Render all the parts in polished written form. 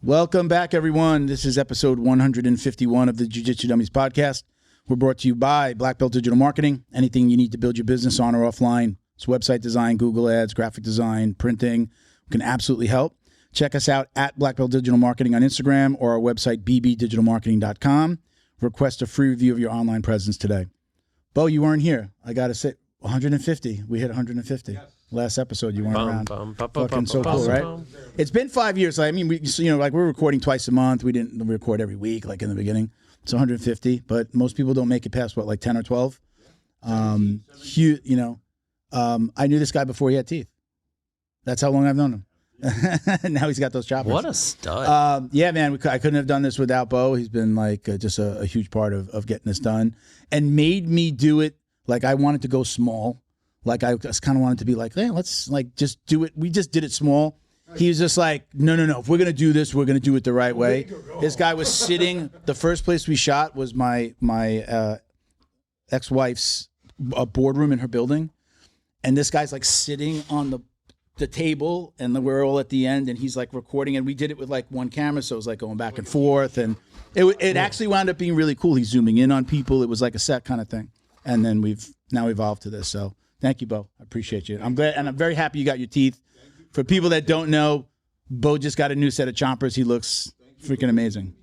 Welcome back, everyone. This is episode 151 of the Jiu-Jitsu Dummies podcast. We're brought to you by Black Belt Digital Marketing. Anything you need to build your business on or offline. It's website design, Google Ads, graphic design, printing. We can absolutely help. Check us out at Black Belt Digital Marketing on Instagram or our website, bbdigitalmarketing.com. Request a free review of your online presence today. Bo, you weren't here. I got to say, 150. We hit 150. Yes. Last episode, you weren't around. Fucking so cool, right? It's been 5 years. I mean, we're recording twice a month. We didn't record every week, like in the beginning. It's 150, but most people don't make it past, what, like 10 or 12? I knew this guy before he had teeth. That's how long I've known him. Now he's got those choppers. What a stud. Yeah, man, I couldn't have done this without Bo. He's been like just a huge part of getting this done and made me do it. Like I wanted to go small. Like I just kind of wanted to be like, hey, let's like just do it. We just did it small. He was just like, no. If we're going to do this, we're going to do it the right way. This guy was sitting. The first place we shot was my ex-wife's boardroom in her building. And this guy's like sitting on the table, and we're all at the end, and he's like recording. And we did it with like one camera, so it was like going back and forth. And it actually wound up being really cool. He's zooming in on people. It was like a set kind of thing. And then we've now evolved to this. So thank you, Bo. I appreciate you. I'm glad, and I'm very happy you got your teeth. For people that don't know, Bo just got a new set of chompers. He looks freaking amazing.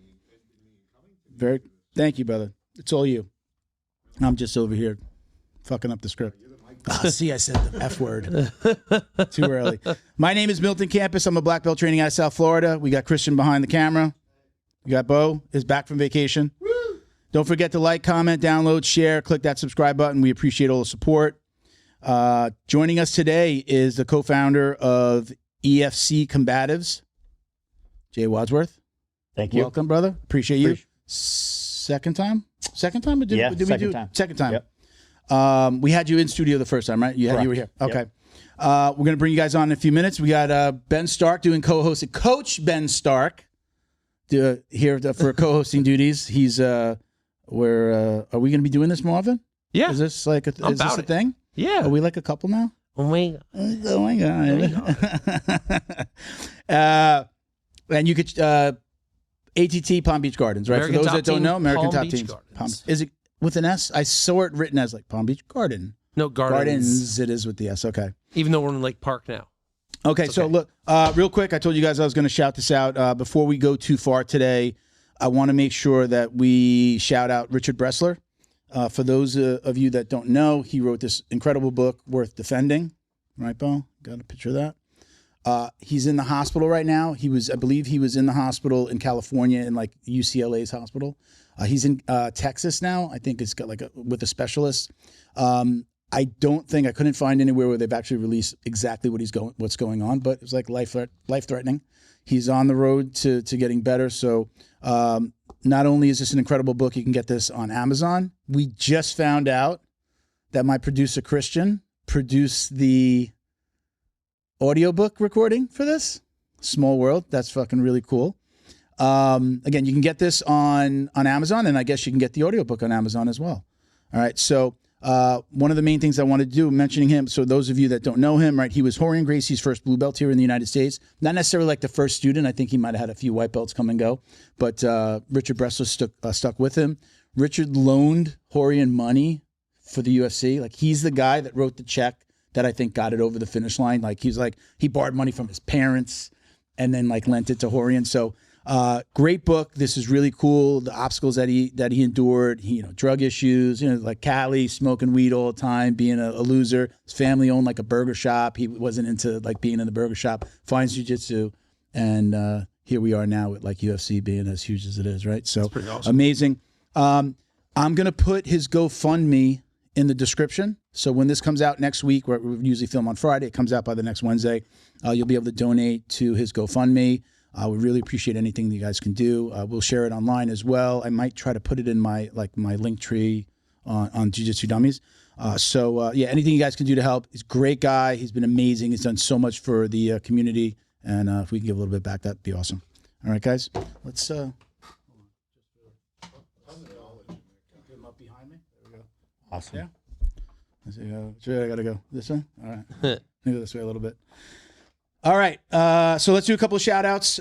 Thank you, brother. It's all you. I'm just over here fucking up the script. Oh, see, I said the F word. Too early. My name is Milton Campus. I'm a black belt training out of South Florida. We got Christian behind the camera. We got Bo is back from vacation. Don't forget to like, comment, download, share, click that subscribe button. We appreciate all the support. Joining us today is the co-founder of EF Combatives, Jay Wadsworth. Thank you. Welcome, brother. Appreciate you. Second time? Second time? Second time. Yep. We had you in studio the first time, right? You were here. Okay. Yep. We're going to bring you guys on in a few minutes. We got Ben Stark doing co-hosting. Coach Ben Stark here for co-hosting duties. He's are we going to be doing this more often? Yeah. Is this like a thing? Yeah. Are we like a couple now? Oh my God. And you could ATT Palm Beach Gardens, right? American For those that don't team, know, American Palm Top Beach Teams. Gardens. Is it with an S? I saw it written as like Palm Beach Garden. No, Gardens. It is with the S. Okay. Even though we're in Lake Park now. Okay, so look, real quick, I told you guys I was going to shout this out. Before we go too far today, I want to make sure that we shout out Richard Bressler. For those of you that don't know, he wrote this incredible book, Worth Defending. Right, Bo? Got a picture of that? He's in the hospital right now. I believe he was in the hospital in California in like UCLA's hospital. He's in Texas now. I think it's got like with a specialist. I couldn't find anywhere where they've actually released exactly what's going on, but it was like life threatening. He's on the road to getting better. So not only is this an incredible book, you can get this on Amazon. We just found out that my producer Christian produced the audiobook recording for this. Small world. That's fucking really cool. Again, you can get this on Amazon, and I guess you can get the audiobook on Amazon as well. All right. So one of the main things I wanted to do, mentioning him, so those of you that don't know him, right, he was Rorion Gracie's first blue belt here in the United States. Not necessarily like the first student. I think he might have had a few white belts come and go. But Richard Bressler stuck with him. Richard loaned Rorion money for the UFC. Like, he's the guy that wrote the check that I think got it over the finish line. Like, he borrowed money from his parents and then like lent it to Rorion. So great book. This is really cool. The obstacles that he endured, drug issues, like Cali, smoking weed all the time, being a loser. His family owned like a burger shop. He wasn't into like being in the burger shop, finds jiu-jitsu. And here we are now with like UFC being as huge as it is, right? So that's pretty awesome. Amazing. I'm going to put his GoFundMe in the description. So when this comes out next week, where we usually film on Friday, it comes out by the next Wednesday. You'll be able to donate to his GoFundMe. We really appreciate anything that you guys can do. We'll share it online as well. I might try to put it in my link tree on Jiu-Jitsu Dummies. Yeah, anything you guys can do to help. He's a great guy. He's been amazing. He's done so much for the community. And if we can give a little bit back, that'd be awesome. All right, guys. Let's get him up behind me. There we go. Awesome. Yeah. I got to go this way. All right. Maybe this way a little bit. All right. So let's do a couple of shout outs.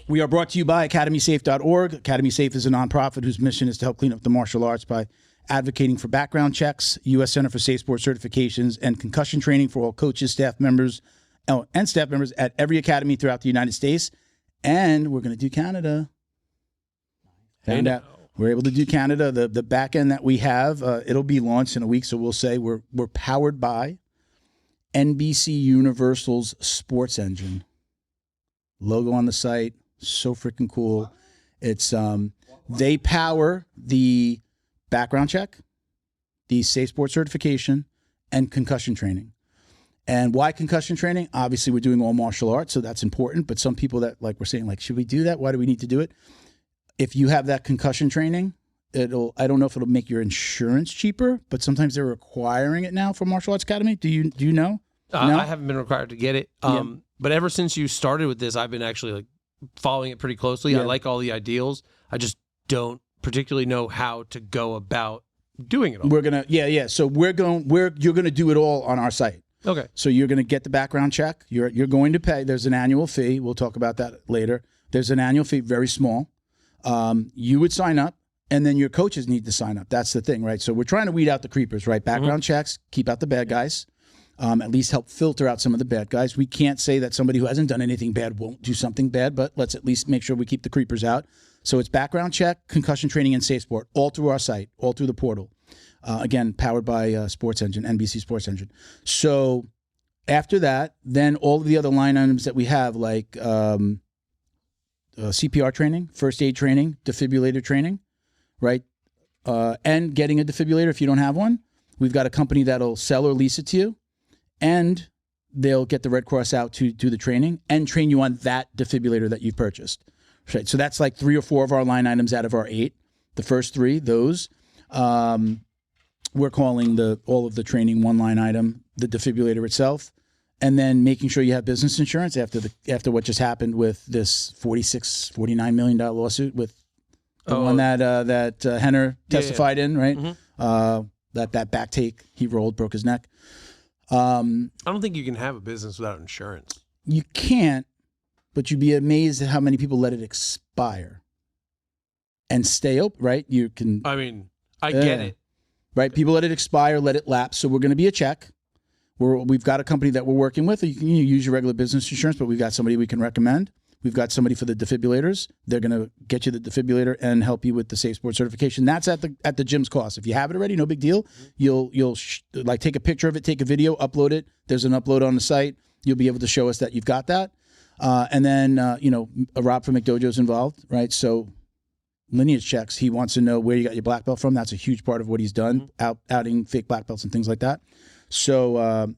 We are brought to you by academysafe.org. Academy Safe is a nonprofit whose mission is to help clean up the martial arts by advocating for background checks, U.S. Center for Safe Sport certifications, and concussion training for all coaches, staff members at every academy throughout the United States. And we're going to do Canada. Found out we're able to do Canada. The back end that we have, it'll be launched in a week, so we'll say we're powered by NBC Universal's Sports Engine. Logo on the site, so freaking cool. It's they power the background check, the safe sport certification, and concussion training. And why concussion training? Obviously, we're doing all martial arts, so that's important. But some people that like we're saying, like, should we do that? Why do we need to do it? If you have that concussion training, I don't know if it'll make your insurance cheaper, but sometimes they're requiring it now for Martial Arts Academy. Do you know? No? I haven't been required to get it. But ever since you started with this, I've been actually like following it pretty closely. Yeah. I like all the ideals. I just don't particularly know how to go about doing it all. We're gonna, So you're gonna do it all on our site. Okay. So you're gonna get the background check. You're going to pay. There's an annual fee. We'll talk about that later. There's an annual fee, very small. You would sign up, and then your coaches need to sign up. That's the thing, right? So we're trying to weed out the creepers, right? Background checks, keep out the bad guys. At least help filter out some of the bad guys. We can't say that somebody who hasn't done anything bad won't do something bad, but let's at least make sure we keep the creepers out. So it's background check, concussion training, and safe sport, all through our site, all through the portal. Again, powered by Sports Engine, NBC Sports Engine. So after that, then all of the other line items that we have, like CPR training, first aid training, defibrillator training, right? And getting a defibrillator if you don't have one. We've got a company that'll sell or lease it to you. And they'll get the Red Cross out to do the training and train you on that defibrillator that you've purchased. Right. So that's like 3 or 4 of our line items out of our 8. The first 3, those, we're calling all of the training one line item, the defibrillator itself, and then making sure you have business insurance after what just happened with this $49 million lawsuit with the one that Henner testified in, right? Mm-hmm. That back take he rolled, broke his neck. I don't think you can have a business without insurance. You can't, but you'd be amazed at how many people let it expire and stay open, right? You can. I mean, I get it. Right? People let it expire, let it lapse. So we're going to be a check. We've got a company that we're working with. You can use your regular business insurance, but we've got somebody we can recommend. We've got somebody for the defibrillators. They're going to get you the defibrillator and help you with the safe sport certification. That's at the gym's cost. If you have it already, no big deal. You'll like take a picture of it, take a video, upload it. There's an upload on the site. You'll be able to show us that you've got that. And then Rob from McDojo's involved, right? So lineage checks. He wants to know where you got your black belt from. That's a huge part of what he's done, outing fake black belts and things like that. So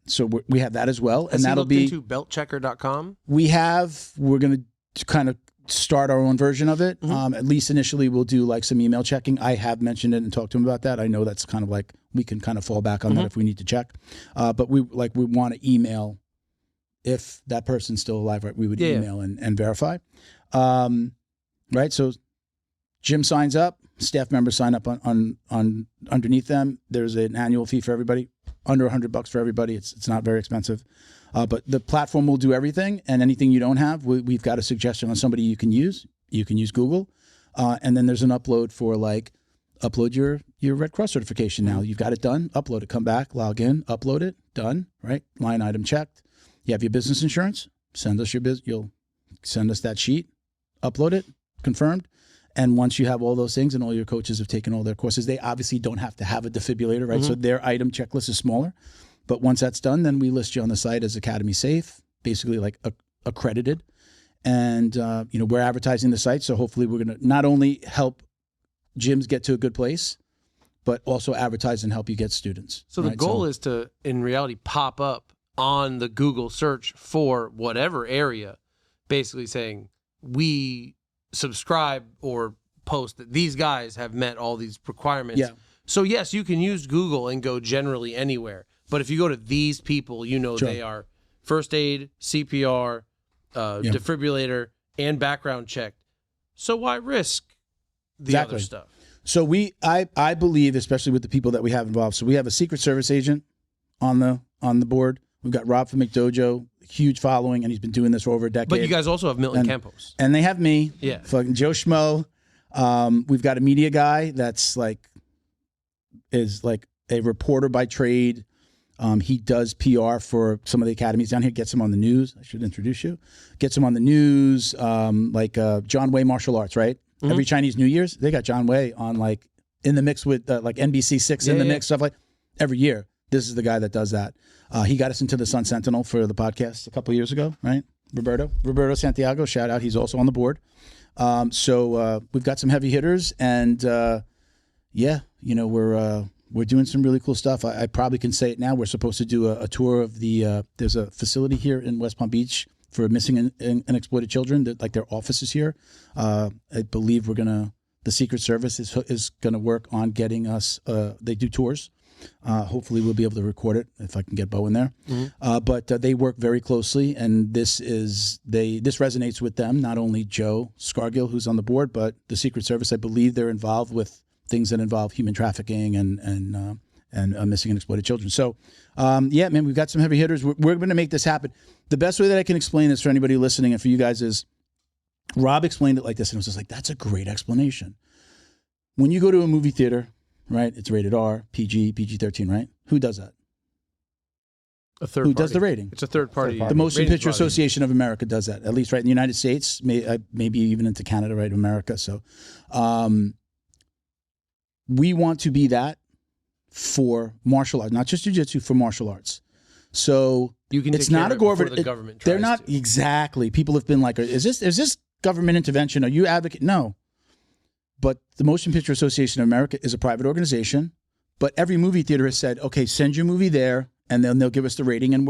we have that as well, and that'll be into beltchecker.com. We're going to kind of start our own version of it. Mm-hmm. At least initially, we'll do like some email checking. I have mentioned it and talked to him about that. I know that's kind of like we can kind of fall back on that if we need to check. But we want to email if that person's still alive. Right, we would email and verify. Right, so gym signs up, staff members sign up on underneath them. There's an annual fee for everybody. Under $100 for everybody. It's not very expensive, but the platform will do everything, and anything you don't have, we've got a suggestion on somebody you can use. You can use Google, and then there's an upload for upload your Red Cross certification. Now you've got it done. Upload it. Come back. Log in. Upload it. Done. Right. Line item checked. You have your business insurance. Send us You'll send us that sheet. Upload it. Confirmed. And once you have all those things and all your coaches have taken all their courses, they obviously don't have to have a defibrillator, right? Mm-hmm. So their item checklist is smaller. But once that's done, then we list you on the site as Academy Safe, basically like accredited. And, we're advertising the site. So hopefully we're going to not only help gyms get to a good place, but also advertise and help you get students. So the goal is to, in reality, pop up on the Google search for whatever area, basically saying we subscribe or post that these guys have met all these requirements. Yeah. So yes, you can use Google and go generally anywhere. But if you go to these people, sure. They are first aid, CPR, defibrillator, and background checked. So why risk the other stuff? So I believe, especially with the people that we have involved. So we have a Secret Service agent on the board. We've got Rob from McDojo. huge following, and he's been doing this for over a decade. But you guys also have Milton Campos. And they have me. Yeah. Fucking Joe Schmo. We've got a media guy that's is like a reporter by trade. He does PR for some of the academies down here, gets them on the news. I should introduce you. Gets them on the news, John Way Martial Arts, right? Mm-hmm. Every Chinese New Year's, they got John Way on like in the mix with like NBC6 in the mix, stuff like every year. This is the guy that does that. He got us into the Sun Sentinel for the podcast a couple of years ago, right? Roberto Santiago, shout out. He's also on the board. So we've got some heavy hitters, and we're doing some really cool stuff. I probably can say it now. We're supposed to do a tour of the. There's a facility here in West Palm Beach for missing and exploited children. That like their office is here. I believe the Secret Service is gonna work on getting us. They do tours. Hopefully we'll be able to record it if I can get Bo in there. Mm-hmm. But they work very closely, and this resonates with them. Not only Joe Scargill, who's on the board, but the Secret Service. I believe they're involved with things that involve human trafficking and missing and exploited children. So, man, we've got some heavy hitters. We're going to make this happen. The best way that I can explain this for anybody listening and for you guys is Rob explained it like this, and it was just like, that's a great explanation. When you go to a movie theater, right, it's rated R, PG, PG-13, right? Who does that? A third party. Who does the rating? It's a third party. The Motion Picture Association of America does that, at least right in the United States, maybe even into Canada, right, America. So, we want to be that for martial arts, not just jiu-jitsu, for martial arts. So it's not a government. They're not exactly. People have been like, is this government intervention? Are you advocate? No. But the Motion Picture Association of America is a private organization. But every movie theater has said, okay, send your movie there, and then they'll give us the rating, and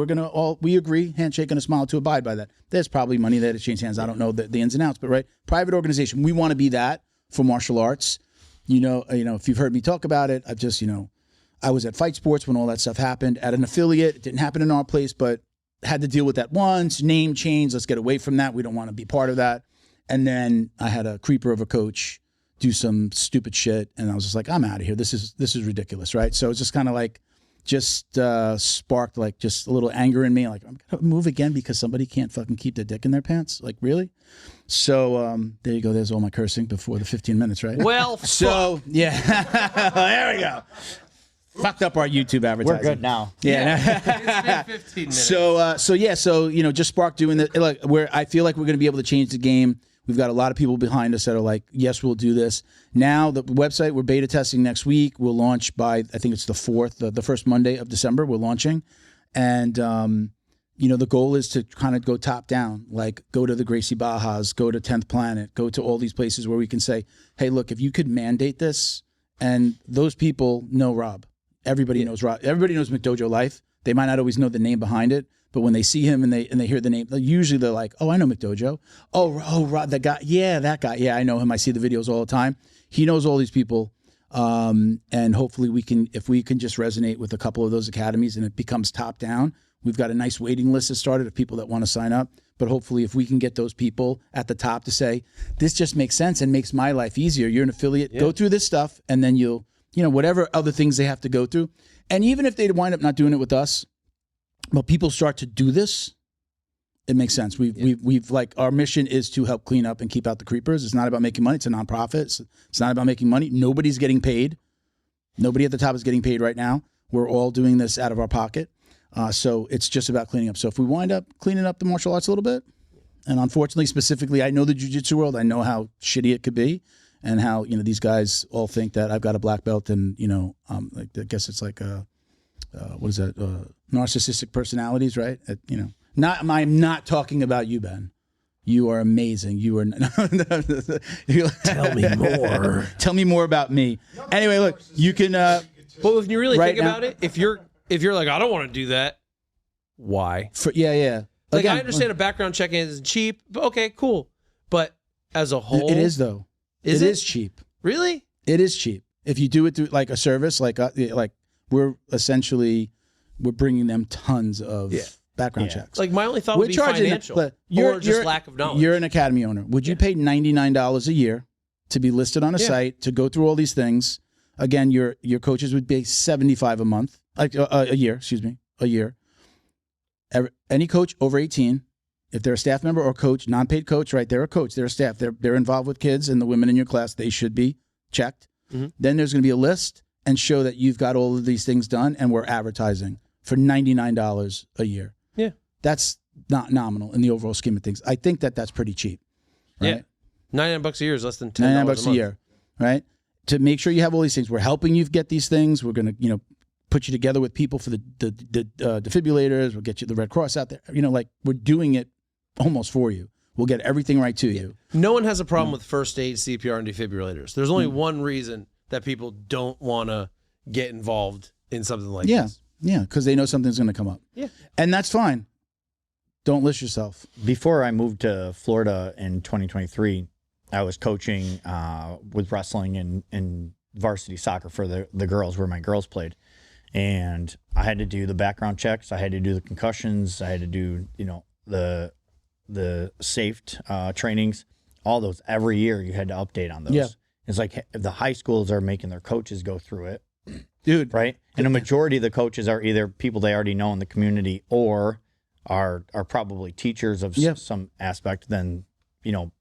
we agree, handshake and a smile to abide by that. There's probably money there to change hands. I don't know the ins and outs, but right, private organization. We want to be that for martial arts. You know, if you've heard me talk about it, I've just, I was at Fight Sports when all that stuff happened at an affiliate. It didn't happen in our place, but had to deal with that once. Name change. Let's get away from that. We don't want to be part of that. And then I had a creeper of a coach do some stupid shit, and I was just like, I'm out of here. This is ridiculous, right? So it's just kind of like, sparked like just a little anger in me. Like, I'm gonna move again because somebody can't fucking keep their dick in their pants. Like, really? So there you go. There's all my cursing before the 15 minutes, right? Well, so yeah, there we go. Fucked up our YouTube advertising. We're good now. Yeah. It's been 15 minutes. So just sparked doing that. Like, where I feel like we're going to be able to change the game. We've got a lot of people behind us that are like, yes, we'll do this. Now, the website, we're beta testing next week. We'll launch by, I think it's the 4th, the first Monday of December, we're launching. And, the goal is to kind of go top down, like go to the Gracie Bajas, go to 10th Planet, go to all these places where we can say, hey, look, if you could mandate this, and those people know Rob. Everybody knows Rob. Everybody knows McDojo Life. They might not always know the name behind it. But when they see him and they hear the name, usually they're like, "Oh, I know McDojo. Oh, Rod, that guy. Yeah, that guy. Yeah, I know him. I see the videos all the time. He knows all these people, and hopefully if we can just resonate with a couple of those academies and it becomes top down. We've got a nice waiting list that started of people that want to sign up. But hopefully, if we can get those people at the top to say, this just makes sense and makes my life easier. You're an affiliate. Go through this stuff, and then you'll, whatever other things they have to go through. And even if they wind up not doing it with us, but people start to do this, it makes sense. We've like, our mission is to help clean up and keep out the creepers. It's not about making money. It's a nonprofit. It's not about making money. Nobody's getting paid. Nobody at the top is getting paid right now. We're all doing this out of our pocket. So it's just about cleaning up. So if we wind up cleaning up the martial arts a little bit, and unfortunately, specifically, I know the jiu-jitsu world. I know how shitty it could be, and how these guys all think that I've got a black belt, and I guess it's like what is that? Narcissistic personalities, right? I'm not talking about you, Ben. You are amazing. You are. Tell me more. Tell me more about me. Anyway, look, you can. But if you really think about it, if you're like, I don't want to do that, why? Yeah. Like, again, I understand a background check isn't cheap. But okay, cool. But as a whole, it is though. It is cheap. Really? It is cheap if you do it through like a service, like we're bringing them tons of background checks. Like, my only thought would be financial, or just lack of knowledge. You're an academy owner. Would you pay $99 a year to be listed on a site, to go through all these things? Again, your coaches would pay $75 a year. Any coach over 18, if they're a staff member or coach, non-paid coach, right? They're a coach, they're a staff, they're involved with kids and the women in your class, they should be checked. Then there's going to be a list and show that you've got all of these things done, and we're advertising for $99 a year. Yeah. That's not nominal in the overall scheme of things. I think that that's pretty cheap. Right? Yeah. $99 a year is less than $10 $99 a year, right? To make sure you have all these things. We're helping you get these things. We're going to, put you together with people for the defibrillators. We'll get you the Red Cross out there. We're doing it almost for you. We'll get everything right to you. No one has a problem with first aid, CPR, and defibrillators. There's only one reason that people don't want to get involved in something like this. Yeah, because they know something's going to come up. Yeah. And that's fine. Don't list yourself. Before I moved to Florida in 2023, I was coaching with wrestling and varsity soccer for the girls, where my girls played. And I had to do the background checks. I had to do the concussions. I had to do, the safe trainings, all those. Every year you had to update on those. Yeah. It's like the high schools are making their coaches go through it. Dude. Right? And a majority of the coaches are either people they already know in the community or are probably teachers of some aspect than,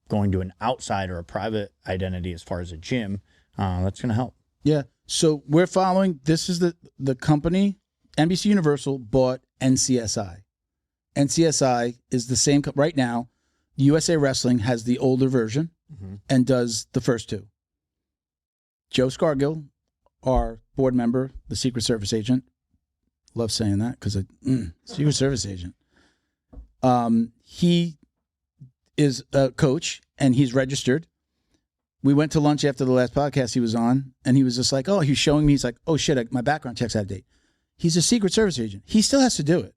going to an outside or a private identity as far as a gym. That's going to help. Yeah. So we're following, this is the company, NBC Universal bought NCSI. NCSI is the same, right now, USA Wrestling has the older version and does the first two. Joe Scargill, our board member, the Secret Service agent, love saying that because Secret Service agent. He is a coach and he's registered. We went to lunch after the last podcast he was on, and he was just like, he's showing me, he's like, oh shit, my background check's out of date. He's a Secret Service agent. He still has to do it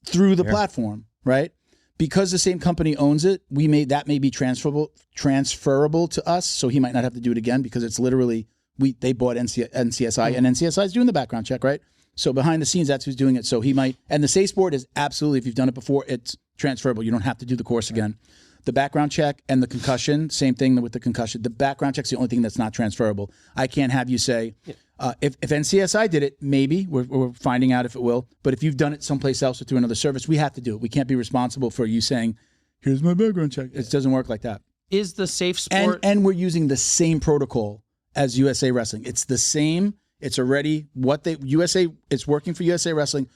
through the platform, right? Because the same company owns it, that may be transferable to us, so he might not have to do it again because it's literally, they bought NCSI, and NCSI is doing the background check, right? So behind the scenes, that's who's doing it. So he might, and the safe sport is absolutely, if you've done it before, it's transferable. You don't have to do the course again. The background check and the concussion, same thing with the concussion. The background check's the only thing that's not transferable. I can't have you say, if NCSI did it, maybe, we're finding out if it will. But if you've done it someplace else or through another service, we have to do it. We can't be responsible for you saying, here's my background check. It doesn't work like that. Is the safe sport... And we're using the same protocol as USA Wrestling. It's the same. It's already it's working for USA Wrestling.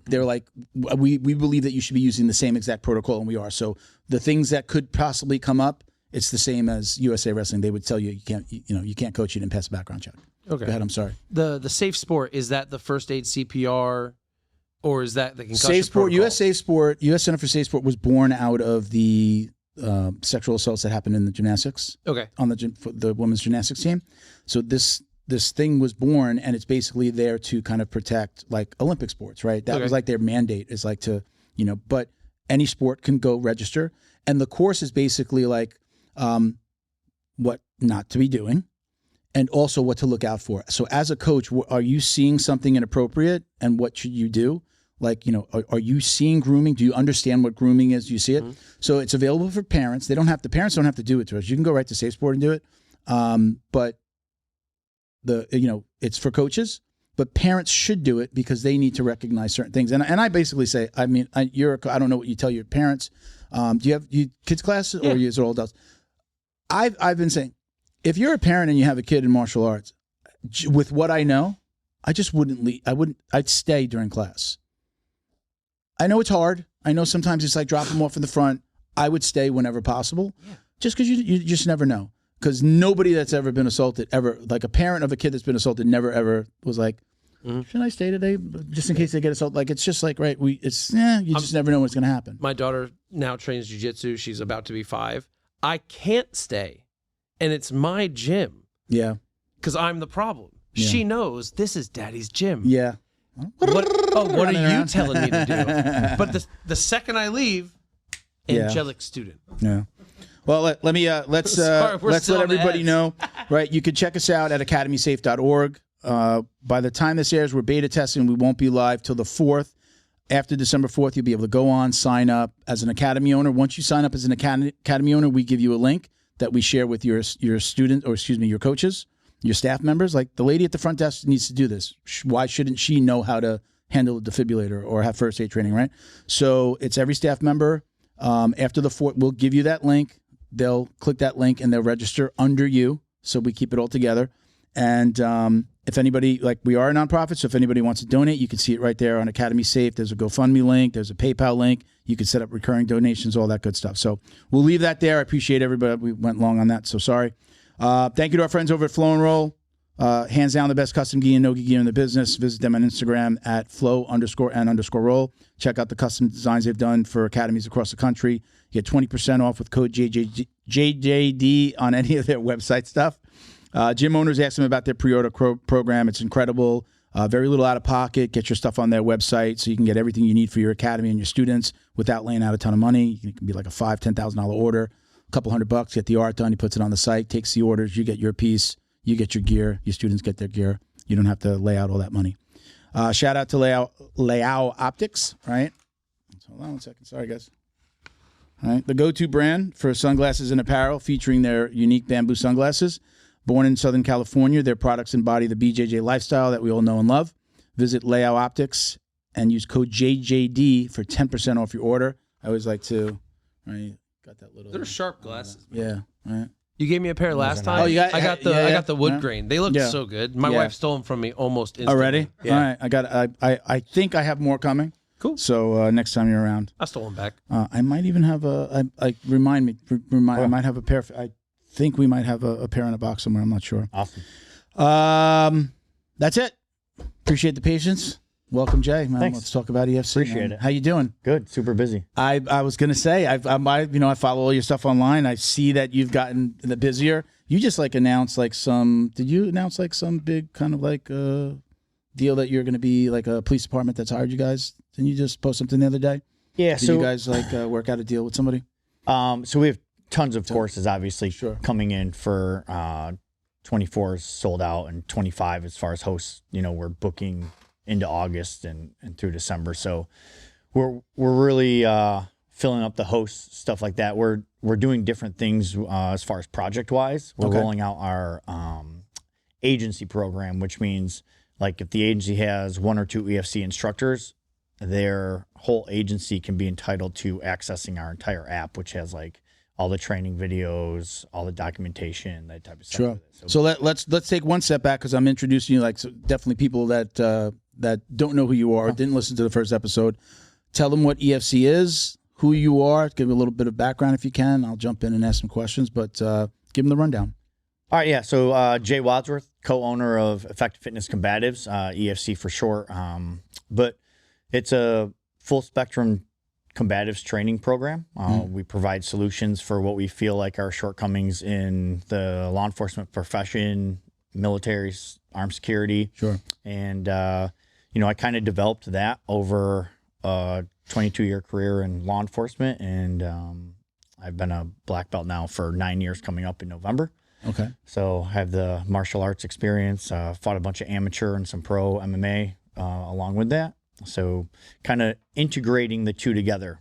They're like, we believe that you should be using the same exact protocol, and we are. So the things that could possibly come up, it's the same as USA Wrestling. They would tell you you can't coach, you didn't pass a background check. Okay. Go ahead, I'm sorry. The safe sport, is that the first aid CPR, or is that the concussion Safe Sport, protocol? US Safe Sport, US Center for Safe Sport was born out of the sexual assaults that happened in the gymnastics. Okay. On the women's gymnastics team. So this thing was born, and it's basically there to kind of protect like Olympic sports, right? That was like their mandate, is like to, but any sport can go register. And the course is basically like what not to be doing and also what to look out for. So as a coach, are you seeing something inappropriate, and what should you do? Like, are you seeing grooming? Do you understand what grooming is? Do you see it? So it's available for parents. Parents don't have to do it to us. You can go right to Safe Sport and do it. But it's for coaches, but parents should do it because they need to recognize certain things. And I basically say, I don't know what you tell your parents. Do you have kids classes or is it all adults? I've been saying, if you're a parent and you have a kid in martial arts, with what I know, I just wouldn't leave. I'd stay during class. I know it's hard. I know sometimes it's like drop them off in the front. I would stay whenever possible, just because you just never know. Because nobody that's ever been assaulted ever, like a parent of a kid that's been assaulted, never ever was like, should I stay today just in case they get assaulted? Like, it's just like, right, you just never know what's going to happen. My daughter now trains jiu-jitsu. She's about to be 5. I can't stay, and it's my gym. Yeah. Because I'm the problem. Yeah. She knows this is Daddy's gym. Yeah. What are you telling me to do? But the second I leave, angelic student. Yeah. Well, let's let everybody know, right? You can check us out at academysafe.org. By the time this airs, we're beta testing. We won't be live till the 4th. After December 4th, you'll be able to go on, sign up as an academy owner. Once you sign up as an academy owner, we give you a link that we share with your student, or excuse me, your coaches, your staff members. Like the lady at the front desk needs to do this. Why shouldn't she know how to handle a defibrillator or have first aid training, right? So it's every staff member. After the fort, we'll give you that link. They'll click that link and they'll register under you. So we keep it all together. And if anybody, like we are a nonprofit, so if anybody wants to donate, you can see it right there on Academy Safe. There's a GoFundMe link. There's a PayPal link. You can set up recurring donations, all that good stuff. So we'll leave that there. I appreciate everybody. We went long on that, so sorry. Thank you to our friends over at Flow and Roll. Hands down the best custom gi and no-gi gear in the business. Visit them on Instagram at flow_and_roll. Check out the custom designs they've done for academies across the country. You get 20% off with code JJD on any of their website stuff. Gym owners asked them about their pre-order program. It's incredible. Very little out of pocket. Get your stuff on their website so you can get everything you need for your academy and your students without laying out a ton of money. It can be like a $5,000, $10,000 order, a couple $100, get the art done. He puts it on the site, takes the orders. You get your piece. You get your gear. Your students get their gear. You don't have to lay out all that money. Shout out to Leao Optics, right? Hold on one second. Sorry, guys. All right. The go-to brand for sunglasses and apparel featuring their unique bamboo sunglasses. Born in Southern California, their products embody the BJJ lifestyle that we all know and love. Visit Leao Optics and use code JJD for 10% off your order. I always like to, right? Got that little. They're sharp glasses. Yeah. Right. You gave me a pair last time. Oh, you got, I got the wood grain. They looked so good. My wife stole them from me almost instantly. Already? Yeah. All right. I think I have more coming. Cool. So next time you're around, I stole them back. I might even have remind me. I might have a pair. I think we might have a pair in a box somewhere. I'm not sure. Awesome. That's it. Appreciate the patience. Welcome, Jay. Man, Thanks. let's talk about EFC. Appreciate it. How you doing? Good. Super busy. I was gonna say I follow all your stuff online. I see that you've gotten the busier. You just announced some. Did you announce some big kind of deal that you're gonna be like a police department that's hired you guys? Didn't you just post something the other day? Yeah. Did you guys work out a deal with somebody? So we have tons of courses obviously coming in for 24 is sold out and 25 as far as hosts. We're booking into August and through December. So we're really filling up the hosts, stuff like that. We're doing different things as far as project wise. We're rolling out our agency program, which means if the agency has 1 or 2 EFC instructors, their whole agency can be entitled to accessing our entire app, which has all the training videos, all the documentation, that type of stuff. Sure. So let's take one step back because I'm introducing you definitely people that don't know who you are, didn't listen to the first episode. Tell them what EFC is, who you are. Give a little bit of background if you can. I'll jump in and ask some questions, but give them the rundown. All right, yeah. So Jay Wadsworth, co-owner of Effective Fitness Combatives, EFC for short. But it's a full spectrum combatives training program. We provide solutions for what we feel like are shortcomings in the law enforcement profession, military, armed security. Sure. And, I kind of developed that over a 22-year career in law enforcement. And I've been a black belt now for 9 years coming up in November. Okay. So I have the martial arts experience, fought a bunch of amateur and some pro MMA along with that. So kind of integrating the two together.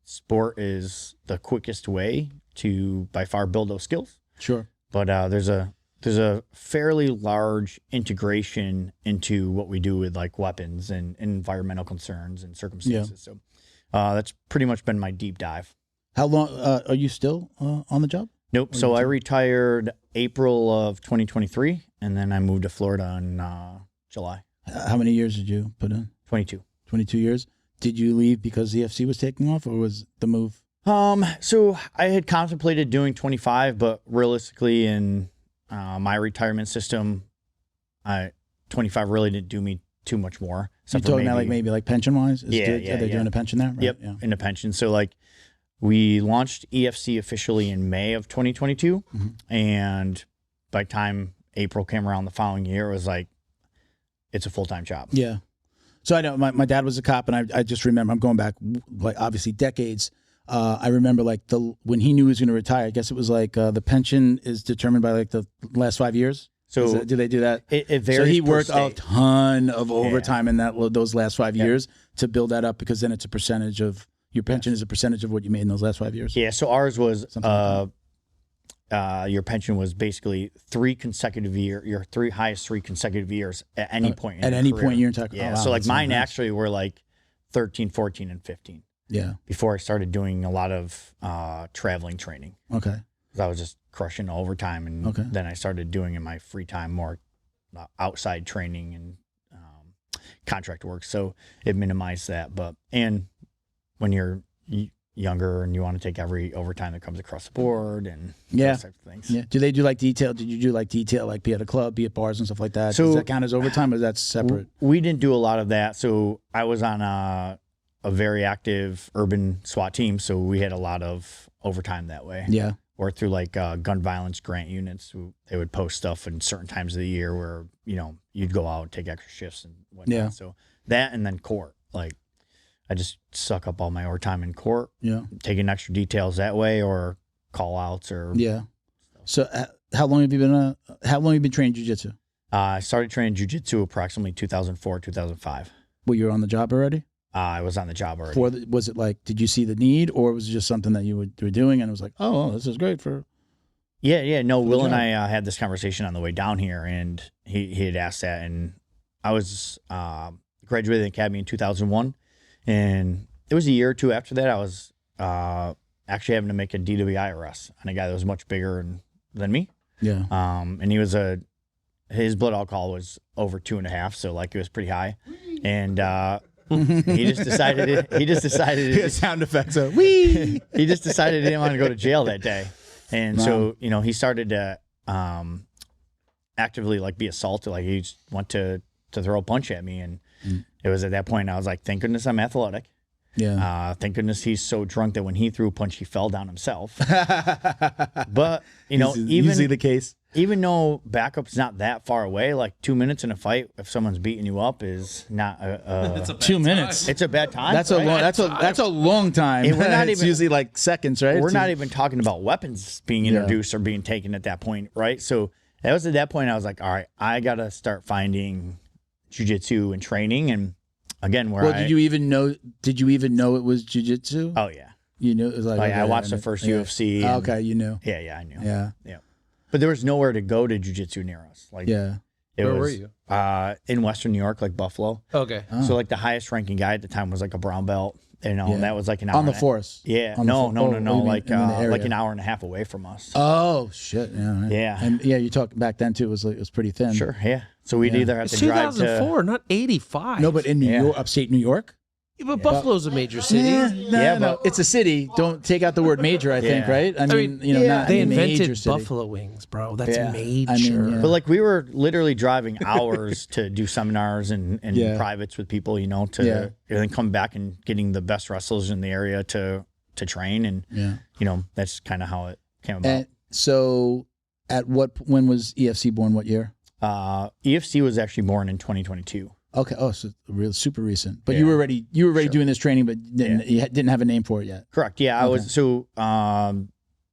Sport is the quickest way to by far build those skills. Sure. But there's a fairly large integration into what we do with weapons and environmental concerns and circumstances. Yeah. So that's pretty much been my deep dive. How long are you still on the job? Nope. So I retired April of 2023, and then I moved to Florida in July. How many years did you put in? 22. 22 years. Did you leave because the EFC was taking off, or was the move? So I had contemplated doing 25, but realistically in my retirement system, 25 really didn't do me too much more. You're talking about maybe pension wise? Are they doing a pension there? Right? Yep, in a pension. So we launched EFC officially in May of 2022. Mm-hmm. And by the time April came around the following year, it was it's a full-time job. Yeah. So I know my dad was a cop, and I just remember, I'm going back obviously decades. I remember when he knew he was going to retire, I guess it was the pension is determined by the last 5 years. So do they do that? It varies. So he worked a ton of overtime in those last 5 years to build that up, because then it's a percentage of your pension is a percentage of what you made in those last 5 years. Yeah. So ours was your pension was basically 3 consecutive your 3 highest 3 consecutive years at any point in at your any career. point in your entire Yeah. oh, wow, So like that's mine nice. actually were like 13, 14, and 15. Yeah. Before I started doing a lot of traveling training. Okay. Because I was just crushing overtime, and then I started doing in my free time more outside training and contract work. So it minimized that. And when you're younger and you want to take every overtime that comes across the board and those types of things. Yeah. Do they do like detail? Did you do like detail, like be at a club, be at bars and stuff like that? So, does that count as overtime, or is that separate? We didn't do a lot of that. So I was on a very active urban SWAT team, so we had a lot of overtime that way. Yeah. Or through like gun violence grant units, they would post stuff in certain times of the year where, you know, you'd go out and take extra shifts and whatnot. Yeah. So that, and then court. Like, I just suck up all my overtime in court. Yeah. Taking extra details that way, or call outs, or So how long have you been training jiu-jitsu? I started training jiu-jitsu approximately 2004, 2005. Well, you were on the job already? I was on the job already. Was it like, did you see the need, or was it just something that you were doing and it was like, oh, this is great for... Yeah. No, Will and I had this conversation on the way down here, and he had asked that, and I was graduated the academy in 2001, and it was a year or two after that I was actually having to make a DWI arrest on a guy that was much bigger than me. Yeah. And he was his blood alcohol was over 2.5, so like it was pretty high, and he just decided sound effects of wee. He just decided he didn't want to go to jail that day. And so, you know, he started to actively like be assaulted. Like he just went to throw a punch at me. And it was at that point I was like, thank goodness I'm athletic. Yeah. Thank goodness he's so drunk that when he threw a punch, he fell down himself. But, you know, usually the case. Even though backup's not that far away, like 2 minutes in a fight, if someone's beating you up, is not It's a bad 2 minutes. It's a bad time. That's a long. That's a long time. And we're not it's even usually like seconds, right? We're not even talking about weapons being introduced or being taken at that point, right? So that was at that point I was like, all right, I gotta start finding jiu-jitsu and training. And again, did you even know it was jiu-jitsu? Oh yeah, you knew it was like. I watched the first UFC. Oh, okay, you knew. Yeah, I knew. Yeah. But there was nowhere to go to jiu-jitsu near us. Like, yeah. Where were you? In Western New York, like Buffalo. Okay. Oh. So like the highest ranking guy at the time was like a brown belt, you know, and that was like an hour on the force. Yeah. On No. like Like an hour and a half away from us. Oh shit! Yeah. Right. Yeah. And you talk back then too. It was pretty thin. Sure. Yeah. So we'd either have It's to drive 2004, not 85. No, but in New York, upstate New York. Yeah, but Buffalo's a major city. No, it's a city. Don't take out the word major. I think, right? I mean, you know, not they a major invented city. buffalo wings, bro. That's major. I mean, But like we were literally driving hours to do seminars and privates with people, you know, and then come back and getting the best wrestlers in the area to train, and you know, that's kind of how it came about. And so, when was EFC born? What year? EFC was actually born in 2022. Okay. Oh, so real super recent. But you were already doing this training, but you didn't have a name for it yet. Correct. Yeah, I was. So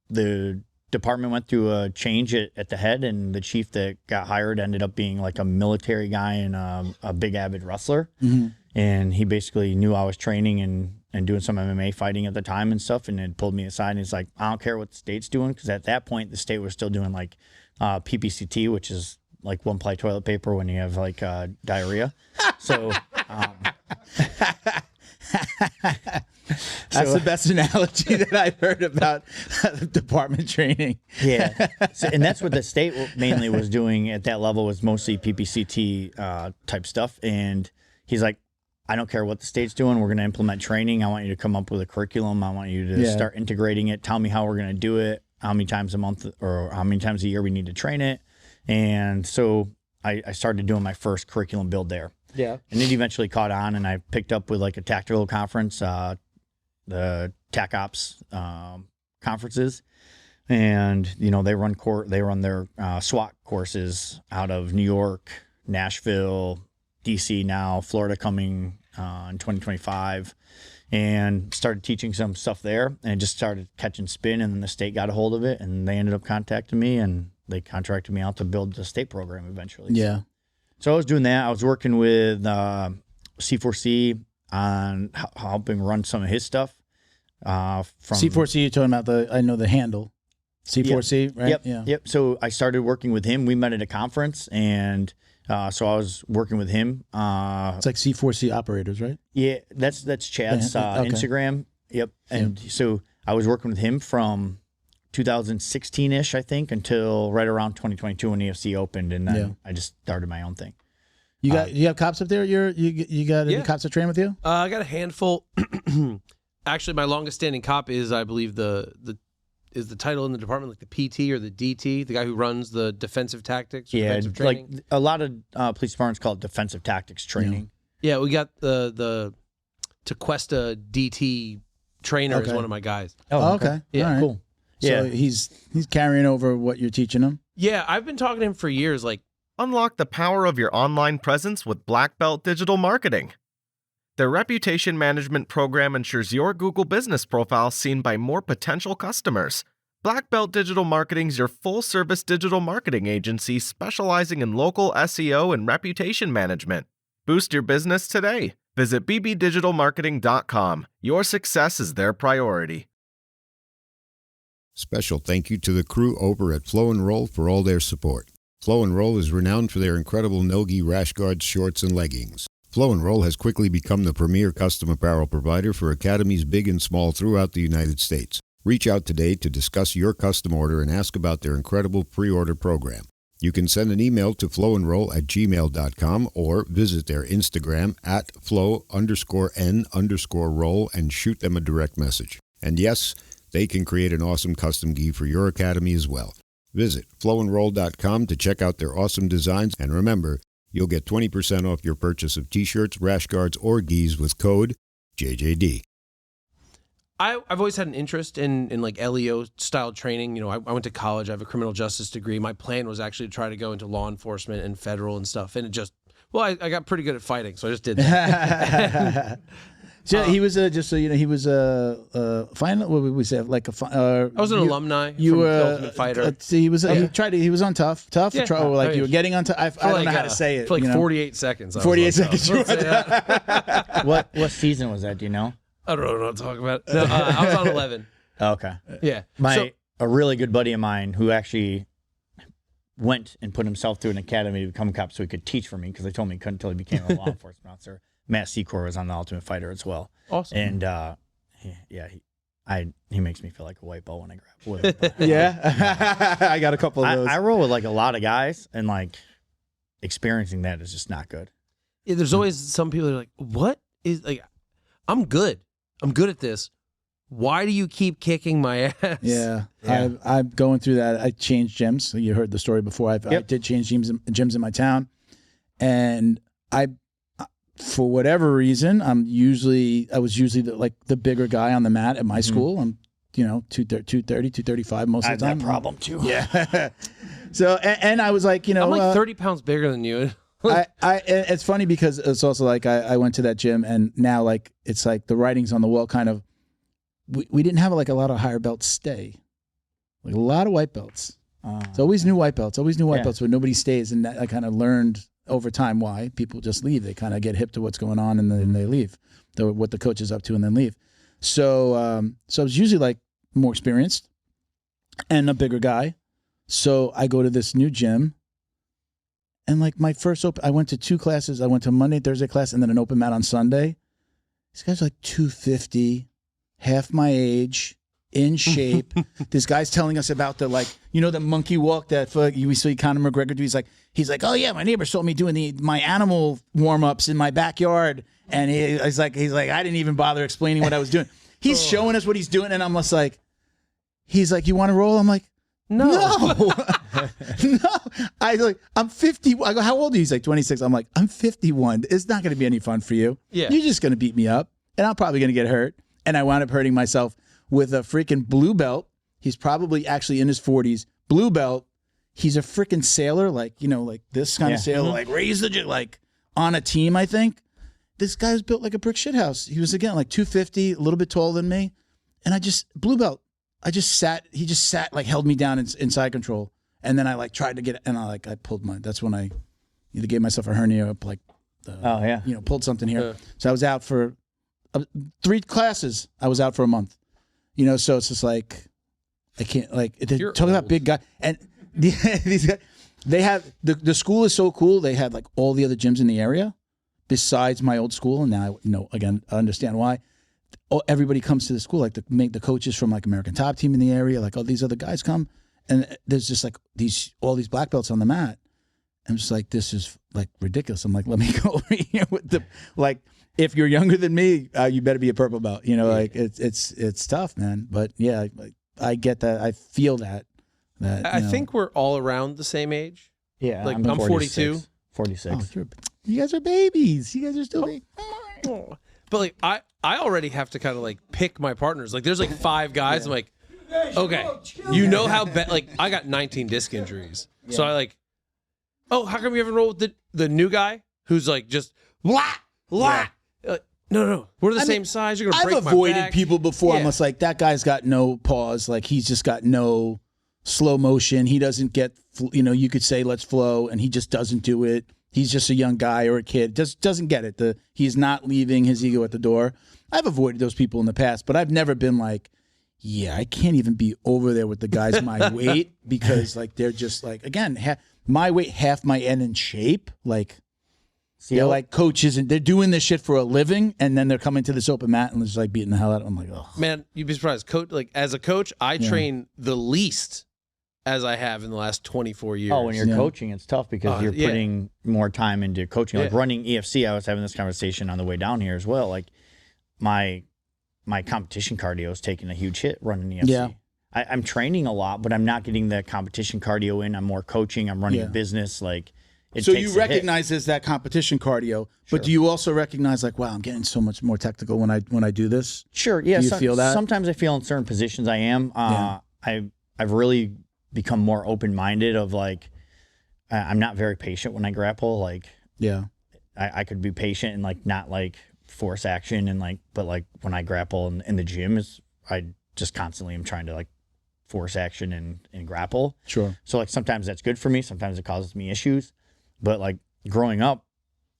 the department went through a change at the head, and the chief that got hired ended up being like a military guy and a big avid wrestler. Mm-hmm. And he basically knew I was training and doing some MMA fighting at the time and stuff, and had pulled me aside and he's like, I don't care what the state's doing, because at that point the state was still doing like PPCT, which is like one-ply toilet paper when you have like diarrhea. So that's the best analogy that I've heard about department training. Yeah. So, and that's what the state mainly was doing at that level, was mostly PPCT type stuff. And he's like, I don't care what the state's doing. We're going to implement training. I want you to come up with a curriculum. I want you to start integrating it. Tell me how we're going to do it, how many times a month or how many times a year we need to train it. And so I started doing my first curriculum build there. Yeah. And it eventually caught on, and I picked up with like a tactical conference, the TAC Ops conferences. And, you know, they run their SWAT courses out of New York, Nashville, DC now, Florida coming in 2025. And started teaching some stuff there, and just started catching spin, and then the state got a hold of it, and they ended up contacting me, and they contracted me out to build the state program eventually. Yeah. So I was doing that. I was working with C4C on helping run some of his stuff. From C4C, you're talking about I know the handle. C4C, right? Yep. So I started working with him. We met at a conference, and so I was working with him. It's like C4C operators, right? Yeah, that's Chad's Okay. Instagram. Yep. And so I was working with him from 2016-ish, I think, until right around 2022 when EFC opened, and then I just started my own thing. You have cops up there? You got any cops that train with you? I got a handful. Actually, my longest standing cop is, I believe, the title in the department, like the PT or the DT, the guy who runs the defensive tactics. Or defensive training. Like a lot of police departments call it defensive tactics training. Yeah, we got the Tequesta DT trainer is one of my guys. Oh, okay. Yeah, all right. Cool. So he's carrying over what you're teaching him? Yeah, I've been talking to him for years. Like, Unlock the power of your online presence with Black Belt Digital Marketing. Their reputation management program ensures your Google business profile seen by more potential customers. Black Belt Digital Marketing is your full-service digital marketing agency specializing in local SEO and reputation management. Boost your business today. Visit bbdigitalmarketing.com. Your success is their priority. Special thank you to the crew over at Flow and Roll for all their support. Flow and Roll is renowned for their incredible no-gi rash guards, shorts, and leggings. Flow and Roll has quickly become the premier custom apparel provider for academies big and small throughout the United States. Reach out today to discuss your custom order and ask about their incredible pre-order program. You can send an email to flowandroll@gmail.com or visit their Instagram at flow_n_roll and shoot them a direct message. And yes, they can create an awesome custom gi for your academy as well. Visit flowandroll.com to check out their awesome designs, and remember, you'll get 20% off your purchase of t-shirts, rash guards, or gis with code JJD. I've always had an interest in like LEO style training. You know, I went to college. I have a criminal justice degree. My plan was actually to try to go into law enforcement and federal and stuff. And it just, I got pretty good at fighting, so I just did that. So he was just so you know, he was final. What would we say? Like I was an alumni. You from were the Ultimate Fighter. He was. He tried to. He was on tough. Yeah. Like you were getting on. I don't know how to say it. For like you know? 48 seconds. 48 seconds. What season was that? Do you know? I don't know what to talk about. No, I was on 11. Okay. Yeah. A really good buddy of mine who actually went and put himself through an academy to become a cop so he could teach for me, because they told me he couldn't until he became a law enforcement officer. Matt Secor was on the Ultimate Fighter as well. Awesome. And he makes me feel like a white belt when I grab with him. Yeah. I got a couple of those. I roll with like a lot of guys, and like experiencing that is just not good. Yeah, there's always some people that are like, what is, like, I'm good at this. Why do you keep kicking my ass? Yeah. I'm going through that. I changed gyms. You heard the story before. I did change gyms in my town, and for whatever reason, I was usually the bigger guy on the mat at my school. I'm 230, 235 most of the time. I have that problem too. Yeah. So and I was like, I'm like 30 pounds bigger than you. It's funny because it's also like I went to that gym, and now like it's like the writing's on the wall kind of. We didn't have like a lot of higher belts stay, like a lot of white belts. It's always new white belts, but nobody stays. And that I kind of learned over time why people just leave. They kind of get hip to what's going on and then they leave, what the coach is up to, and then leave. So I was usually like more experienced and a bigger guy. So I go to this new gym, and like my first I went to 2 classes. I went to Monday, Thursday class, and then an open mat on Sunday. These guys are like 250, half my age, in shape. This guy's telling us about the the monkey walk that we saw Conor McGregor do. He's like, oh yeah, my neighbor saw me doing my animal warm-ups in my backyard, and he's like, I didn't even bother explaining what I was doing. He's showing us what he's doing, and I'm just like, he's like, you want to roll? I'm like, no. No. I'm 50. I go, how old are you? He's like 26. I'm like, I'm 51. It's not going to be any fun for you. Yeah. You're just going to beat me up, and I'm probably going to get hurt. And I wound up hurting myself with a freaking blue belt. He's probably actually in his 40s. Blue belt. He's a freaking sailor, like this kind of sailor, like raised like on a team, I think. This guy was built like a brick shit house. He was, again, like 250, a little bit taller than me. And blue belt. He just sat, like held me down in side control. And then I like tried to get, and I pulled that's when I either gave myself a hernia up, pulled something here. Yeah. So I was out for 3 classes. I was out for a month, so it's just like, I can't like You're talking about old. big guy and these guys. They have the school is so cool. They have like all the other gyms in the area, besides my old school. And now again, I understand why. Everybody comes to the school, like the coaches from like American Top Team in the area, like all these other guys come, and there's just like all these black belts on the mat. I'm just like, this is like ridiculous. I'm like, let me go over here with the like. If you're younger than me, you better be a purple belt. Like it's tough, man. But yeah, I get that. I feel that. I think we're all around the same age. Yeah, Like, I'm 42. 46. You guys are babies. You guys are still babies. But like I already have to kind of like pick my partners. Like there's like 5 guys. I'm like, okay, you know how like I got 19 disc injuries. So I like, oh, how come you haven't rolled with the new guy who's like just blah blah. No, we're the same size. You're gonna break I've avoided my back. people before. I'm just like, that guy's got no pause. Like he's just got no slow motion. He doesn't get, you could say let's flow, and he just doesn't do it. He's just a young guy or a kid. Just doesn't get it. He's not leaving his ego at the door. I've avoided those people in the past, but I've never been like, yeah, I can't even be over there with the guys my weight because like they're just like, again, my weight, half my end in shape. Like they're like coaches and they're doing this shit for a living, and then they're coming to this open mat and just like beating the hell out of them. I'm like, oh man, you'd be surprised. Like as a coach, I train the least as I have in the last 24 years. Oh, when you're coaching, it's tough because you're putting more time into coaching. Like running EFC, I was having this conversation on the way down here as well. Like my competition cardio is taking a huge hit running EFC. Yeah. I'm training a lot, but I'm not getting the competition cardio in. I'm more coaching. I'm running a business. Like it so takes you recognize as that competition cardio, but do you also recognize like, wow, I'm getting so much more technical when I do this? Sure. Yeah. Do you feel that? Sometimes I feel in certain positions I am. I've really become more open-minded of like, I'm not very patient when I grapple. Like, I could be patient and like not like force action and like, but like when I grapple in the gym I just constantly am trying to like force action and grapple. Sure. So like sometimes that's good for me. Sometimes it causes me issues. But like growing up,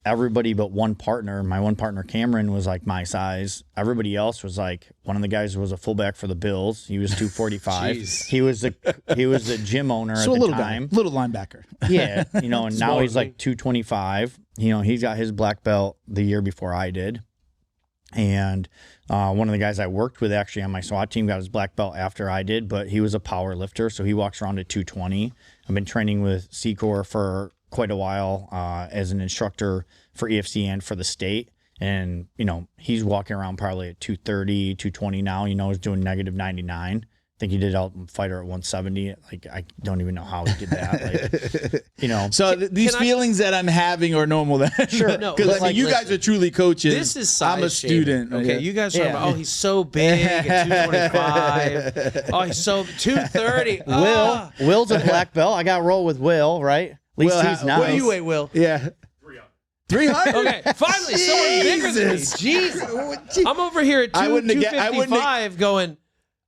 everybody but one partner, my one partner Cameron was like my size. Everybody else was like, one of the guys was a fullback for the Bills. He was 245. He was the gym owner at the time. Little linebacker. Yeah, and now he's like 225. He's got his black belt the year before I did. And one of the guys I worked with actually on my SWAT team got his black belt after I did, but he was a power lifter, so he walks around at 220. I've been training with Secor for quite a while as an instructor for EFC and for the state. And, he's walking around probably at 230, 220 now. He's doing negative 99. I think he did Ultimate Fighter at 170. Like, I don't even know how he did that. Like, So these feelings that I'm having are normal then. Sure. No, Because you guys are truly coaches. This is size I'm a student. shaming, okay, you guys are about, he's so big at 225. Oh, he's so 230. Will's a black belt. I got to roll with Will, right? At least he's nice. What do you weigh, Will? Yeah. 300? Okay, finally, someone bigger than me. Jesus. I'm over here at 255 going,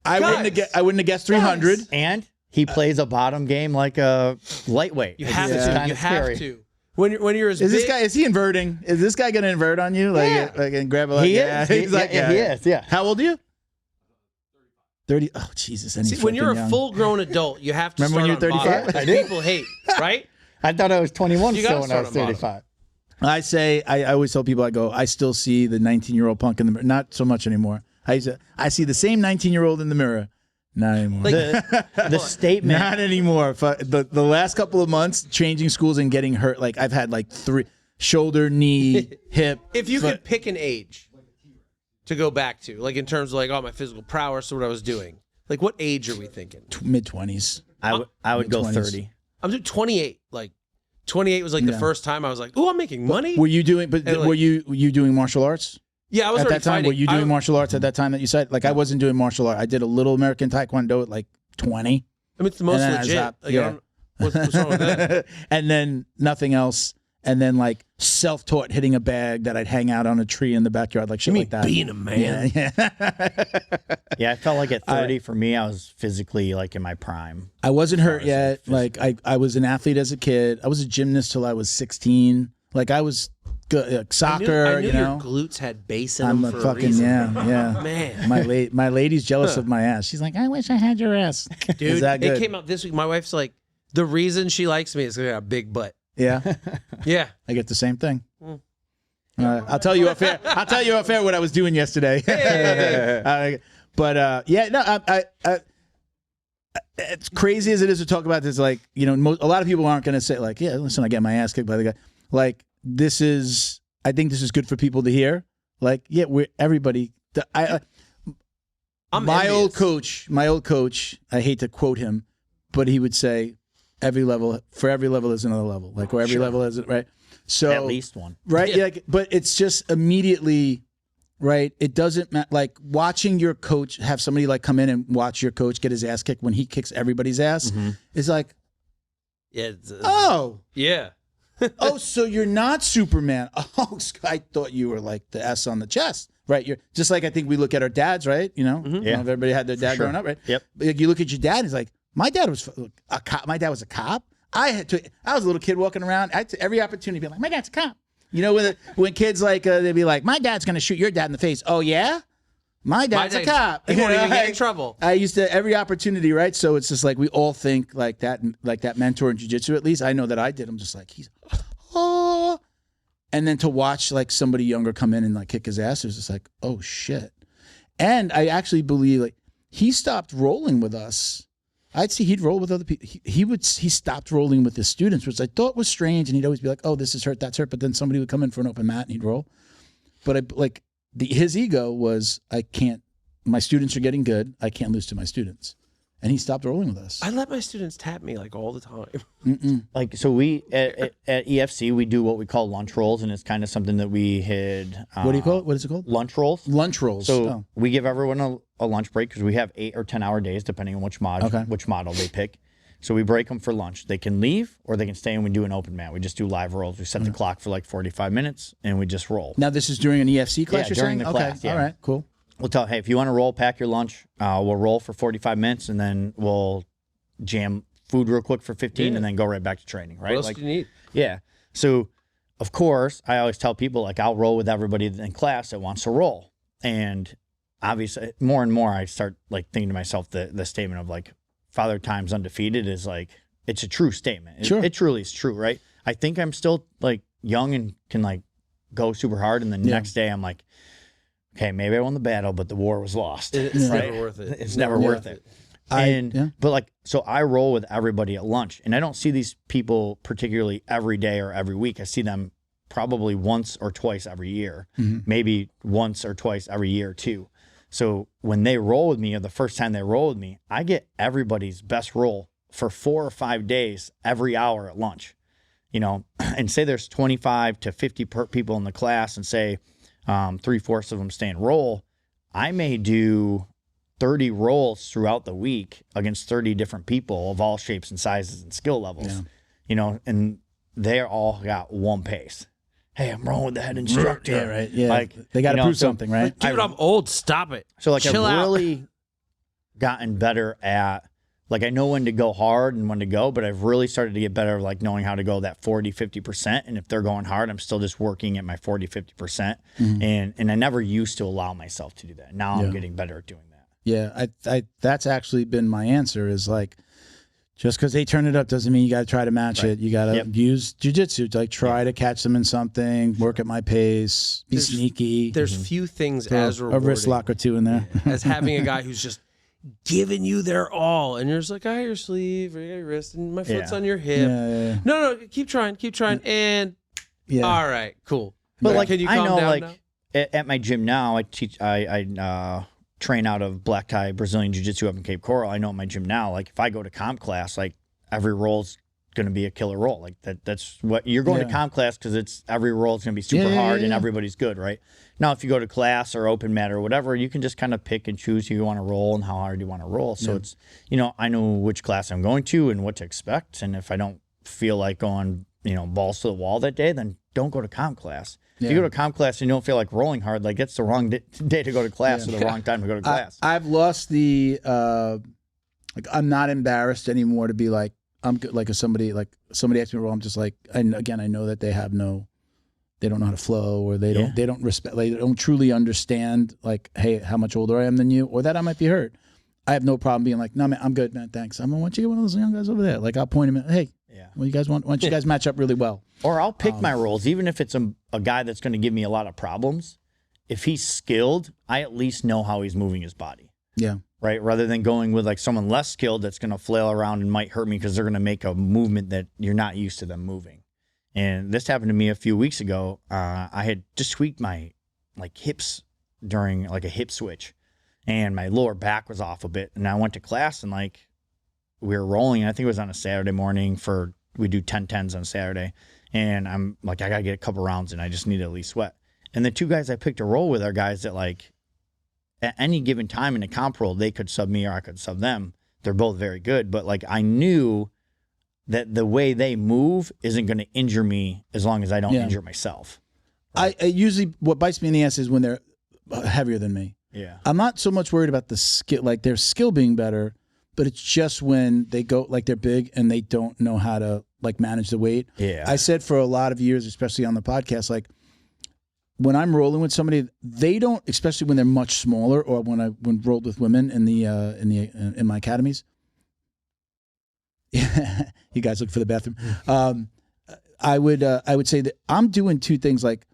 I wouldn't have guessed 300. And he plays a bottom game like a lightweight. You have to. Kind You of have scary. to. When you're as Is big, this guy? Is he inverting? Is this guy going to invert on you? Like and grab a? He yeah, is. He's like, he is. Yeah. How old are you? 30. Oh Jesus! see, when you're a full-grown adult, you have to. Remember start when on you're 35? bottom, because people hate, right? I thought I was 21 You still gotta when I was start on 35. I always tell people, I still see the 19-year-old punk in the mirror. Not so much anymore. I see the same 19-year-old in the mirror. Not anymore. The statement. Not anymore. The last couple of months, changing schools and getting hurt. Like I've had like 3 shoulder, knee, hip. If you could pick an age to go back to, like in terms of like, my physical prowess or what I was doing, like what age are we thinking? Mid-20s. I would go 30. I'm doing 28. Like 28 was like the first time I was like, oh, I'm making money. Were you doing? But And, like- were you doing martial arts? Yeah, I was At already that time, fighting. were you doing martial arts at that time that you said? Like, I wasn't doing martial art. I did a little American Taekwondo at like 20. I mean, it's the most And then I legit. stopped, Like, yeah. I don't, what's wrong with that? And then nothing else. And then like self-taught hitting a bag that I'd hang out on a tree in the backyard, like shit like that. Being a man. Yeah. Yeah, I felt like at 30 for me, I was physically like in my prime. I wasn't hurt as, yet. Like I was an athlete as a kid. I was a gymnast till I was 16. Like I was soccer. I knew you know, your glutes had bass in I'm them a for fucking a reason. yeah. Man, My lady's jealous of my ass. She's like, I wish I had your ass. dude, Is that good? it came out this week. My wife's like, the reason she likes me is because I got a big butt. Yeah, Yeah, I get the same thing. I'll tell you off air. I'll tell you off air what I was doing yesterday. It's crazy as it is to talk about this. Like, you know, a lot of people aren't going to say like, yeah, listen, I get my ass kicked by the guy. Like, I think this is good for people to hear. Like, yeah, I'm my old envious. coach, I hate to quote him, but he would say, for every level is another level. Like, where every level is, right? So At least one. right? Yeah. Yeah. Like, but it's just immediately, right? It doesn't matter. Like watching your coach have somebody like come in and watch your coach get his ass kicked when he kicks everybody's ass is like, yeah, yeah. Oh, so you're not Superman. Oh, I thought you were like the S on the chest, right? You're just like I think we look at our dads, right? You know, Yeah. everybody had their dad growing up, right? Yep. Like you look at your dad, and he's like, my dad was a cop. My dad was a cop. I was a little kid walking around. I had every opportunity to be like, my dad's a cop. You know, when kids like they'd be like, my dad's gonna shoot your dad in the face. Oh yeah, my dad's a cop. He won't even get in trouble. I used to every opportunity, right? So it's just like we all think like that mentor in jiu-jitsu. At least I know that I did. I'm just like oh, and then to watch like somebody younger come in and like kick his ass, it was just like, oh shit. And I actually believe like he stopped rolling with us. I'd see he'd roll with other people. He stopped rolling with his students, which I thought was strange. And he'd always be like, oh, this is hurt, that's hurt. But then somebody would come in for an open mat and he'd roll. But his ego was, my students are getting good. I can't lose to my students. And he stopped rolling with us. I let my students tap me like all the time. Like, so we at EFC, we do what we call lunch rolls, and it's kind of something that we had. What do you call it? What is it called? Lunch rolls. Lunch rolls. So we give everyone a lunch break because we have 8 or 10 hour days, depending on which model they pick. So we break them for lunch. They can leave or they can stay and we do an open mat. We just do live rolls. We set the clock for like 45 minutes and we just roll. Now this is during an EFC class, you're during saying? the class, okay. yeah. All right, cool. We'll tell, hey, if you want to roll, pack your lunch. We'll roll for 45 minutes and then we'll jam food real quick for 15 and then go right back to training, right? What else do you need? Yeah. So, of course, I always tell people, like, I'll roll with everybody in class that wants to roll. And obviously, more and more, I start, like, thinking to myself the statement of, like, Father Time's undefeated is, like, it's a true statement. Sure. It truly is true, right? I think I'm still, like, young and can, like, go super hard. And then next day, I'm like, okay, maybe I won the battle, but the war was lost. It's never worth it. It's never worth it. But like, so I roll with everybody at lunch, and I don't see these people particularly every day or every week. I see them probably once or twice every year, maybe once or twice every year too. So when they roll with me, or the first time they roll with me, I get everybody's best roll for 4 or 5 days every hour at lunch, you know, and say there's 25 to 50 people in the class, and say 3/4 of them stay and roll. I may do 30 rolls throughout the week against 30 different people of all shapes and sizes and skill levels, you know, and they all got one pace. Hey, I'm rolling with the head instructor. Yeah, right. Yeah. Like, they got to prove so, something, right? Dude, I'm old. Stop it. So like Chill I've out. really gotten better at, like, I know when to go hard and when to go, but I've really started to get better at like knowing how to go that 40, 50%. And if they're going hard, I'm still just working at my 40, 50%. And I never used to allow myself to do that. Now I'm getting better at doing that. Yeah, I that's actually been my answer is like, just because they turn it up doesn't mean you got to try to match it. You got to use jiu-jitsu to like try to catch them in something, work at my pace, be sneaky. There's few things as a rewarding wrist lock or two in there. as having a guy who's just giving you their all, and you're just like, I got your sleeve, or you got your wrist, and my foot's on your hip. Yeah. No, keep trying, and all right, cool. But like, can you I calm know, down like now? at my gym now, I train out of black tie Brazilian jiu-jitsu up in Cape Coral. I know at my gym now, like if I go to comp class, like every roll's going to be a killer roll. Like that's what you're going to comp class, because it's every roll's going to be super hard and everybody's good, right? Now, if you go to class or open mat or whatever, you can just kind of pick and choose who you want to roll and how hard you want to roll. So it's, you know, I know which class I'm going to and what to expect. And if I don't feel like going, you know, balls to the wall that day, then don't go to comp class. If you go to comp class and you don't feel like rolling hard, like it's the wrong day to go to class or the wrong time to go to class. I've lost the like I'm not embarrassed anymore to be like I'm good. Like if somebody asks me to roll, I'm just like, and again, I know that they have no they don't know how to flow, or they don't respect, they don't truly understand, like, hey, how much older I am than you, or that I might be hurt. I have no problem being like, no, man, I'm good, man, thanks. I'm gonna want you to get one of those young guys over there. Like, I'll point him at, hey, well, you guys want? Why don't you guys match up really well? Or I'll pick my roles, even if it's a guy that's going to give me a lot of problems. If he's skilled, I at least know how he's moving his body. Yeah. Right? Rather than going with like someone less skilled that's going to flail around and might hurt me because they're going to make a movement that you're not used to them moving. And this happened to me a few weeks ago. I had just tweaked my like hips during like a hip switch, and my lower back was off a bit. And I went to class and like we were rolling. I think it was on a Saturday morning we do 10-10s on Saturday. And I'm like, I got to get a couple rounds and I just need to at least sweat. And the two guys I picked to roll with are guys that like at any given time in a comp roll, they could sub me or I could sub them. They're both very good. But like I knew that the way they move isn't going to injure me as long as I don't injure myself. Right? I usually, what bites me in the ass is when they're heavier than me. Yeah. I'm not so much worried about the skill, like their skill being better, but it's just when they go, like they're big and they don't know how to like manage the weight. Yeah. I said for a lot of years, especially on the podcast, like when I'm rolling with somebody, they don't, especially when they're much smaller, or when rolled with women in my academies. You guys look for the bathroom. I would say that I'm doing two things. Like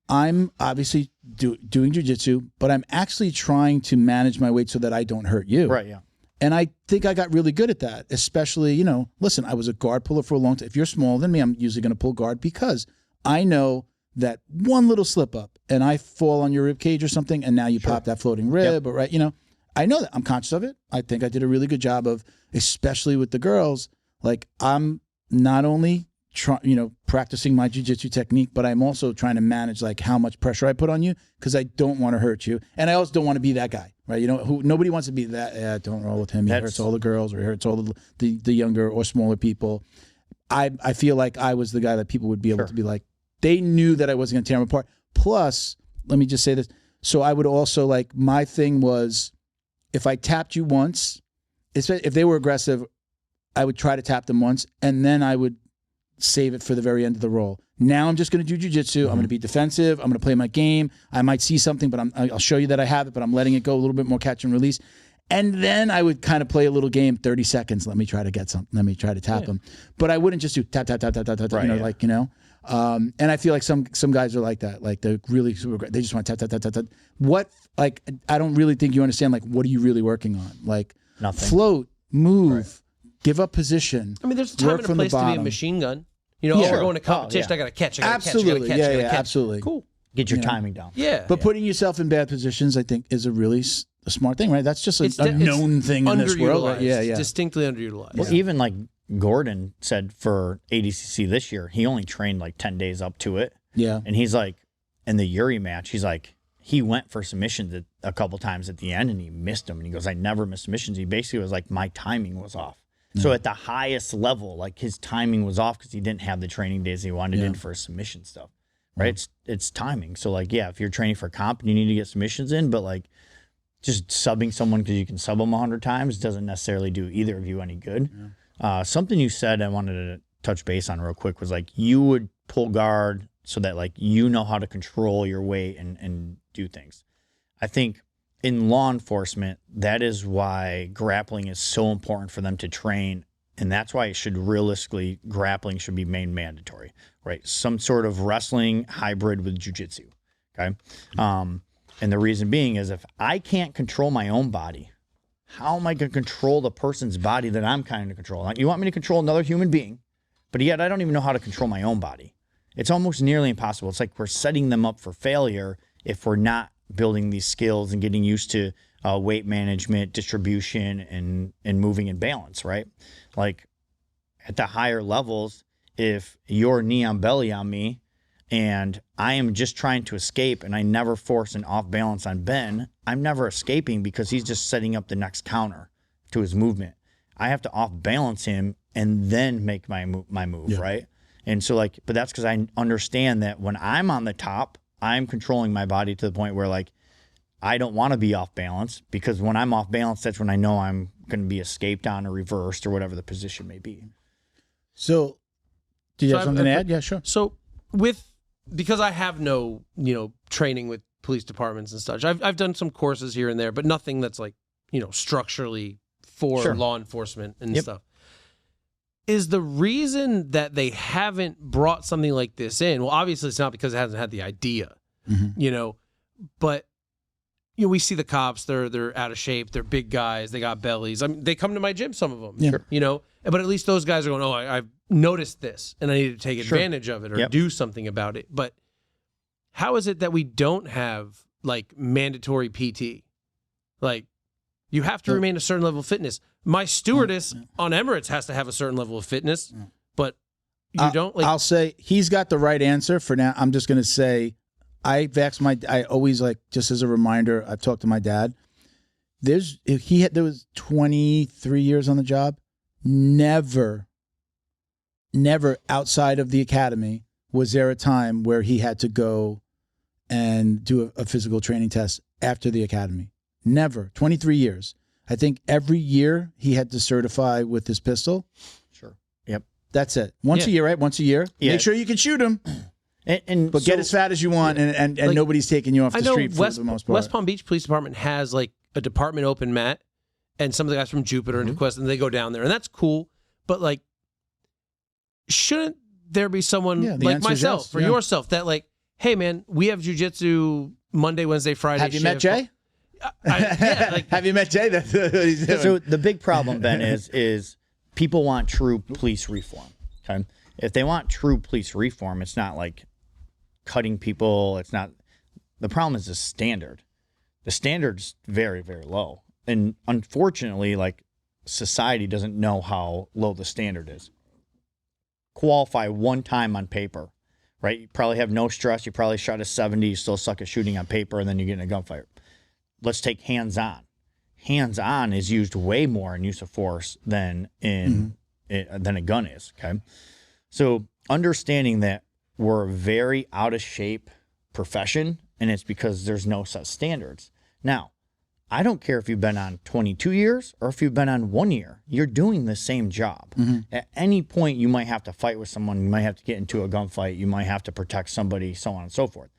I'm obviously doing jiu-jitsu, but I'm actually trying to manage my weight so that I don't hurt you. Right. Yeah. And I think I got really good at that, especially, listen, I was a guard puller for a long time. If you're smaller than me, I'm usually going to pull guard because I know that one little slip up and I fall on your rib cage or something, and now you pop that floating rib, or I know that. I'm conscious of it. I think I did a really good job of, especially with the girls, like I'm not only practicing my jiu-jitsu technique, but I'm also trying to manage like how much pressure I put on you, because I don't want to hurt you. And I also don't want to be that guy, right? Nobody wants to be that, don't roll with him. He hurts all the girls, or he hurts all the younger or smaller people. I feel like I was the guy that people would be able to be like, they knew that I wasn't going to tear them apart. Plus, let me just say this. So I would also like, my thing was, if I tapped you once, if they were aggressive, I would try to tap them once, and then I would save it for the very end of the roll. Now I'm just going to do jiu-jitsu. I'm going to be defensive. I'm going to play my game. I might see something, but I'll show you that I have it, but I'm letting it go a little bit more catch and release. And then I would kind of play a little game, 30 seconds. Let me try to get something. Let me try to tap them. But I wouldn't just do tap, tap, tap, tap, tap, tap, and I feel like some guys are like that. Like they're really super great. They just want tap, tap, tap, tap, tap. What, like, I don't really think you understand, like, what are you really working on? Like, nothing. Float, move, give up position. I mean, there's a time and a place to be a machine gun. We're going to competition. I got to catch. Absolutely. Absolutely. Cool. Get your timing down. Yeah. But putting yourself in bad positions, I think, is a really a smart thing, right? That's just a known thing in this world. Right? Yeah. Distinctly underutilized. Well, even like Gordon said for ADCC this year, he only trained like 10 days up to it. Yeah. And he's like, in the Yuri match, he's like, he went for submissions a couple times at the end and he missed them. And he goes, I never miss submissions. He basically was like, my timing was off. So at the highest level, like his timing was off because he didn't have the training days he wanted in for submission stuff, right? It's timing. So like, if you're training for comp and you need to get submissions in, but like just subbing someone because you can sub them 100 times doesn't necessarily do either of you any good. Yeah. Something you said I wanted to touch base on real quick was like you would pull guard so that like you know how to control your weight and do things. I think in law enforcement, that is why grappling is so important for them to train. And that's why grappling should be made mandatory, right? Some sort of wrestling hybrid with jiu-jitsu, okay? And the reason being is if I can't control my own body, how am I going to control the person's body that I'm kind of controlling? Like, you want me to control another human being, but yet I don't even know how to control my own body. It's almost nearly impossible. It's like we're setting them up for failure if we're not building these skills and getting used to weight management, distribution, and moving in balance, right? Like at the higher levels, if you're knee on belly on me and I am just trying to escape and I never force an off balance on Ben, I'm never escaping because he's just setting up the next counter to his movement. I have to off balance him and then make my move, right? And so like, but that's because I understand that when I'm on the top, I'm controlling my body to the point where like, I don't want to be off balance because when I'm off balance, that's when I know I'm going to be escaped on or reversed or whatever the position may be. So, do you have something to add? Yeah, sure. So with because I have no, training with police departments and such. I've done some courses here and there, but nothing that's like, structurally for law enforcement and stuff. Is the reason that they haven't brought something like this in? Well, obviously it's not because it hasn't had the idea, but we see the cops, they're out of shape, they're big guys, they got bellies. I mean, they come to my gym, some of them, but at least those guys are going, oh, I've noticed this and I need to take advantage of it or do something about it. But how is it that we don't have like mandatory PT? Like, you have to remain a certain level of fitness. My stewardess on Emirates has to have a certain level of fitness, but you don't. Like, I'll say he's got the right answer for now. I'm just going to say I always, like, just as a reminder, I've talked to my dad. There was 23 years on the job. Never outside of the academy was there a time where he had to go and do a physical training test after the academy. Never. 23 years. I think every year he had to certify with his pistol. Sure. Yep. That's it. Once a year, right? Once a year. Yeah. Make sure you can shoot him. But get as fat as you want, and like, nobody's taking you off the street for the most part. West Palm Beach Police Department has like a department open mat, and some of the guys from Jupiter and Quest, and they go down there, and that's cool. But like, shouldn't there be someone like myself or yourself that like, hey man, we have jiu-jitsu Monday, Wednesday, Friday. Have you met Jay? Have you met Jay? That's what he's doing. So the big problem, Ben, is people want true police reform. Okay, if they want true police reform, it's not like cutting people. It's not. The problem is the standard. The standard's very, very low, and unfortunately, like, society doesn't know how low the standard is. Qualify one time on paper, right? You probably have no stress. You probably shot a 70. You still suck at shooting on paper, and then you get in a gunfight. Let's take hands-on. Hands-on is used way more in use of force than than a gun is, okay? So understanding that we're a very out-of-shape profession, and it's because there's no such standards. Now, I don't care if you've been on 22 years or if you've been on 1 year. You're doing the same job. At any point, you might have to fight with someone. You might have to get into a gunfight. You might have to protect somebody, so on and so forth.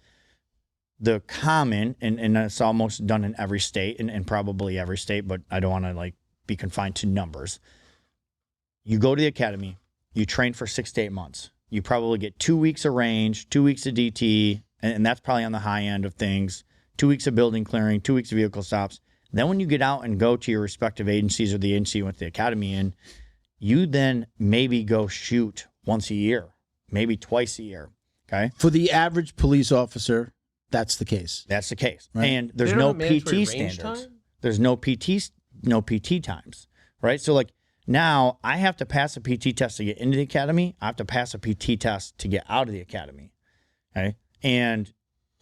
The common, and it's almost done in every state, and probably every state, but I don't want to like be confined to numbers. You go to the academy, you train for 6 to 8 months. You probably get 2 weeks of range, 2 weeks of DT, and that's probably on the high end of things. 2 weeks of building clearing, 2 weeks of vehicle stops. Then when you get out and go to your respective agencies or the agency you went to the academy in, you then maybe go shoot once a year, maybe twice a year, okay? For the average police officer, that's the case. That's the case. Right. And there's no PT standards. There's no PT times, right? So like now I have to pass a PT test to get into the academy. I have to pass a PT test to get out of the academy, okay? And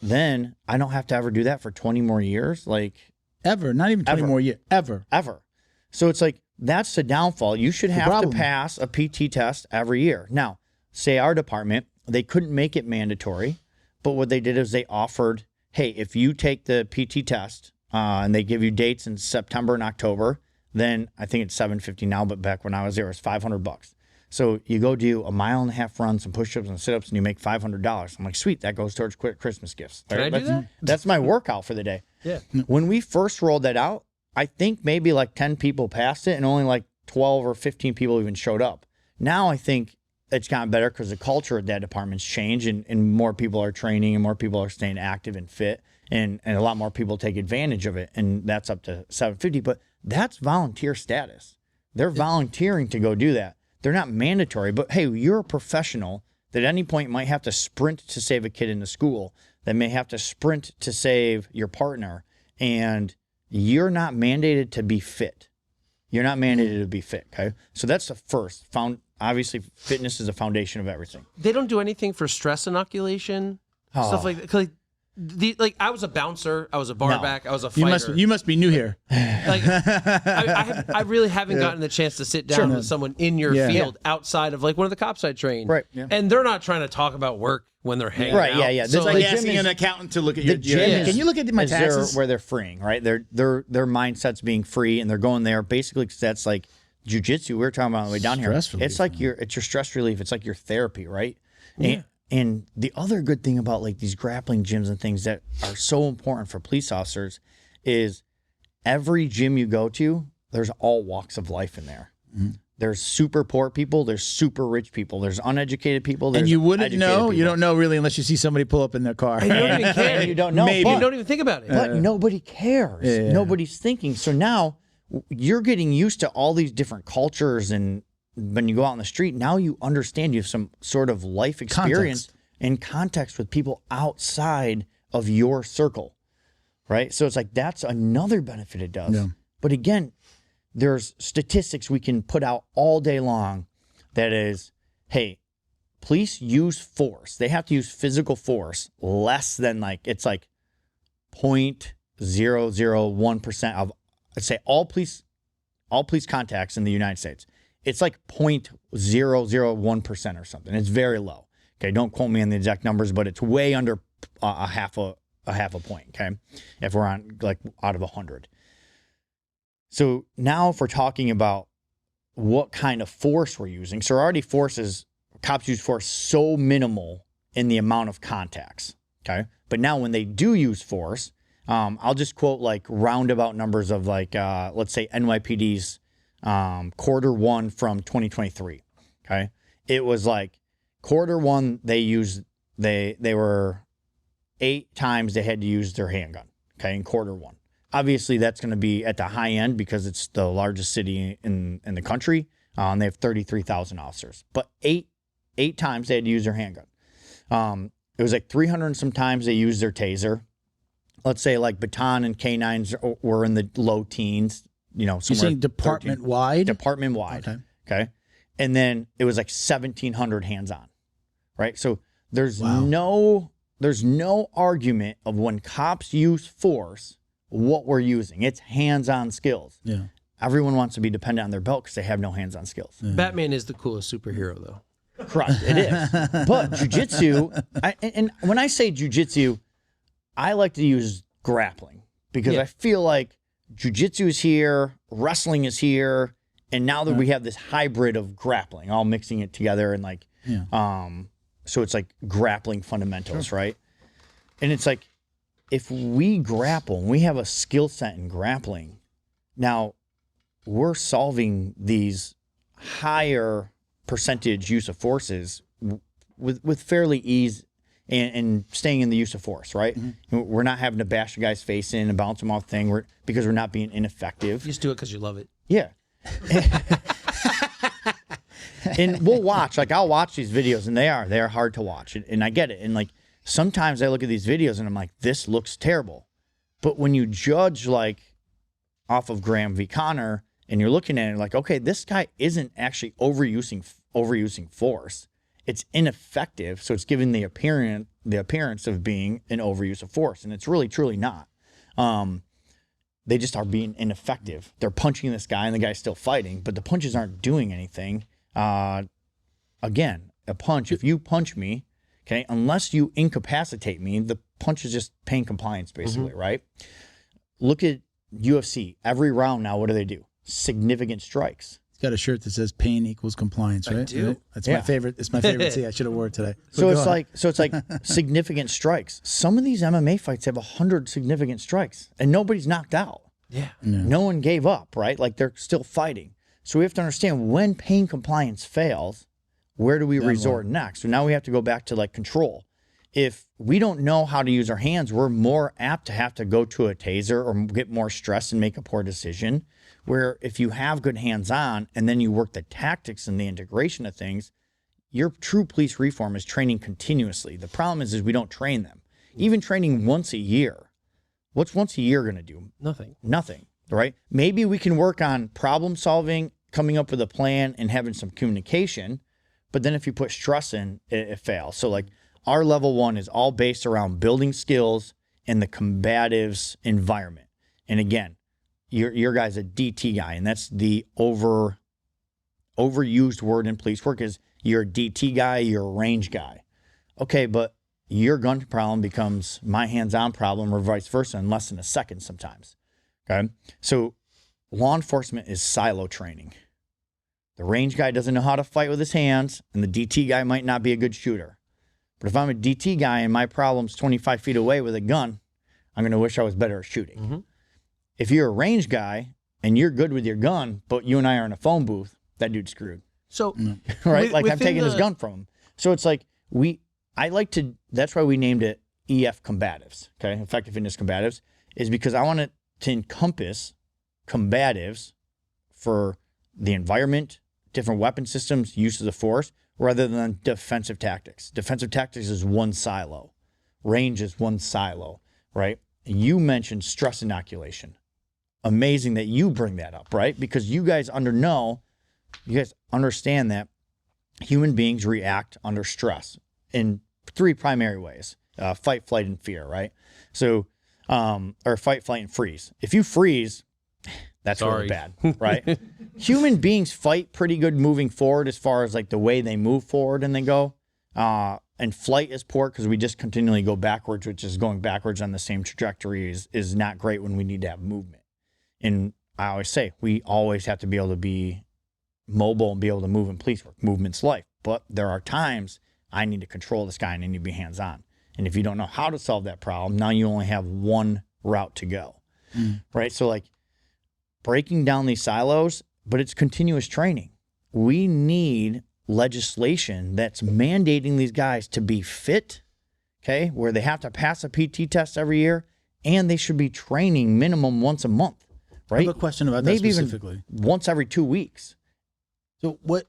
then I don't have to ever do that for 20 more years, like ever, not even 20 more years, ever. So it's like, that's the downfall. You should have to pass a PT test every year. Now, say our department, they couldn't make it mandatory, but what they did is they offered, hey, if you take the PT test and they give you dates in September and October, then I think it's $750 now, but back when I was there, it was $500. So you go do a 1.5 mile run, some push-ups and sit-ups, and you make $500. I'm like, sweet, that goes towards Christmas gifts. Can I do that? That's my workout for the day. Yeah. When we first rolled that out, I think maybe like 10 people passed it, and only like 12 or 15 people even showed up. Now I think it's gotten better because the culture of that department's changed, and more people are training, and more people are staying active and fit, and a lot more people take advantage of it, and that's up to $750. But that's volunteer status. They're volunteering to go do that. They're not mandatory, but hey, you're a professional that at any point might have to sprint to save a kid in the school, that may have to sprint to save your partner, and you're not mandated to be fit. You're not mandated to be fit, okay? So that's the first. Obviously, fitness is the foundation of everything. They don't do anything for stress inoculation, stuff like that. Like I was a bouncer, I was a bar back, I was a fighter. You must be new here. Like I really haven't gotten the chance to sit down with someone in your field outside of like one of the cops I trained. Right. Yeah. And they're not trying to talk about work when they're hanging out. Yeah. So like asking an accountant to look at your gym. Can you look at my taxes? Where they're freeing, right? Their mindset's being free, and they're going there basically because that's like jiu-jitsu. We were talking about on the way down here. It's like it's your stress relief. It's like your therapy, right? Yeah. And the other good thing about like these grappling gyms and things that are so important for police officers is every gym you go to, there's all walks of life in there. Mm-hmm. There's super poor people. There's super rich people. There's uneducated people. There's and you wouldn't know. people. You don't know really unless you see somebody pull up in their car. And you don't even care. You don't know. Maybe. You don't even think about it. But nobody cares. Yeah. Nobody's thinking. So now you're getting used to all these different cultures, and when you go out on the street, now you understand. You have some sort of life experience and context with people outside of your circle, right? So it's like that's another benefit it does. Yeah. But again, there's statistics we can put out all day long that is, hey, police use force. They have to use physical force less than like, it's like 0.001% of, let's say all police contacts in the United States. It's like 0.001% or something. It's very low. Okay, don't quote me on the exact numbers, but it's way under a half a point. Okay, if we're on like out of 100. So now if we're talking about what kind of force we're using, so already cops use force so minimal in the amount of contacts, okay? But now when they do use force, I'll just quote like roundabout numbers of like, let's say NYPD's Q1 from 2023, okay? It was like Q1, they were 8 times they had to use their handgun, okay, in Q1. Obviously, that's going to be at the high end because it's the largest city in the country. And they have 33,000 officers. But eight times they had to use their handgun. It was like 300 and some times they used their taser. Let's say like baton and canines were in the low teens. You know, you're saying department-wide? Department-wide. Okay. And then it was like 1,700 hands-on, right? So there's no argument of when cops use force, what we're using. It's hands-on skills. Yeah. Everyone wants to be dependent on their belt because they have no hands-on skills. Yeah. Batman is the coolest superhero, though. Correct, it is. But jiu-jitsu, and when I say jiu-jitsu, I like to use grappling because I feel like jiu-jitsu is here, wrestling is here, and now that we have this hybrid of grappling, all mixing it together and like, so it's like grappling fundamentals, right? And it's like, if we grapple, we have a skill set in grappling, now we're solving these higher percentage use of forces with fairly ease and staying in the use of force, right? Mm-hmm. We're not having to bash a guy's face in and bounce him off the thing because we're not being ineffective. You just do it because you love it. Yeah. And we'll watch, like I'll watch these videos and they are hard to watch. And I get it. And like, sometimes I look at these videos and I'm like, this looks terrible. But when you judge like off of Graham v. Connor and you're looking at it like, okay, this guy isn't actually overusing force. It's ineffective. So it's giving the appearance of being an overuse of force. And it's really, truly not. They just are being ineffective. They're punching this guy and the guy's still fighting, but the punches aren't doing anything. Again, a punch, if you punch me, okay, unless you incapacitate me, the punch is just pain compliance, basically, right? Look at UFC. Every round now, what do? Significant strikes. It's got a shirt that says "pain equals compliance," right? I do. That's my favorite. It's my favorite. See, I should have wore it today. So it's like significant strikes. Some of these MMA fights have 100 significant strikes, and nobody's knocked out. Yeah. No one gave up, right? Like they're still fighting. So we have to understand when pain compliance fails, where do we resort next? So now we have to go back to like control. If we don't know how to use our hands, we're more apt to have to go to a taser or get more stressed and make a poor decision. Where if you have good hands-on and then you work the tactics and the integration of things, your true police reform is training continuously. The problem is we don't train them. Even training once a year. What's once a year going to do? Nothing, right? Maybe we can work on problem solving, coming up with a plan, and having some communication. But then if you put stress in, it fails. So like our level 1 is all based around building skills in the combatives environment. And again, your guy's a DT guy, and that's the overused word in police work is you're a DT guy, you're a range guy. Okay, but your gun problem becomes my hands-on problem or vice versa in less than a second sometimes. Okay, so law enforcement is silo training. The range guy doesn't know how to fight with his hands, and the DT guy might not be a good shooter. But if I'm a DT guy and my problem's 25 feet away with a gun, I'm going to wish I was better at shooting. Mm-hmm. If you're a range guy and you're good with your gun, but you and I are in a phone booth, that dude's screwed. So, right? Like I'm taking his gun from him. So it's like that's why we named it EF Combatives, okay? Effective Fitness Combatives, is because I want it to encompass combatives for the environment, different weapon systems, uses of force, rather than defensive tactics. Defensive tactics is one silo. Range is one silo, right? You mentioned stress inoculation. Amazing that you bring that up, right? Because you guys understand that human beings react under stress in 3 primary ways: fight, flight, and fear, right? So, or fight, flight, and freeze. If you freeze, that's really bad, right? Human beings fight pretty good moving forward as far as like the way they move forward and they go. And flight is poor because we just continually go backwards, which is going backwards on the same trajectory is not great when we need to have movement. And I always say, we always have to be able to be mobile and be able to move in police work. Movement's life. But there are times I need to control this guy and I need to be hands-on. And if you don't know how to solve that problem, now you only have one route to go, right? So like breaking down these silos, but it's continuous training. We need legislation that's mandating these guys to be fit, okay, where they have to pass a PT test every year, and they should be training minimum once a month, right? I have a question about that Maybe specifically. Even once every 2 weeks. So what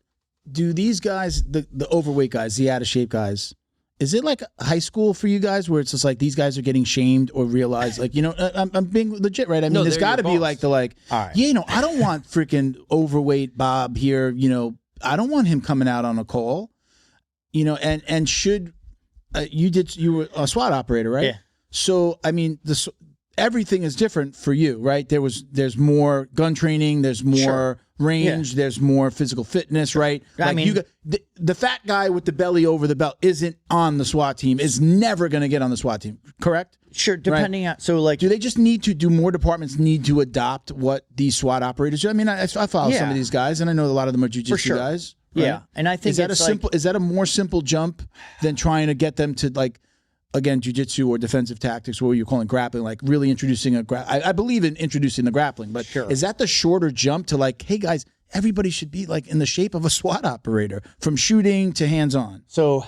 do these guys, the overweight guys, the out of shape guys, is it like high school for you guys where it's just like these guys are getting shamed or realize like, I'm being legit, right? I mean, there's got to be like all right. I don't want freaking overweight Bob here, I don't want him coming out on a call, and should, you were a SWAT operator, right? Yeah. So, I mean, everything is different for you, right? There's more gun training, there's more range, there's more physical fitness, right? I mean, the fat guy with the belly over the belt isn't on the SWAT team, is never going to get on the SWAT team, correct? Sure, depending on, so like. Do they just do more departments need to adopt what these SWAT operators do? I mean, I follow some of these guys, and I know a lot of them are jiu-jitsu guys. Right? Yeah, and I think is that a more simple jump than trying to get them to like, again, jiu-jitsu or defensive tactics, what you're calling grappling, like really introducing I believe in introducing the grappling, but is that the shorter jump to like, hey guys, everybody should be like in the shape of a SWAT operator from shooting to hands-on? So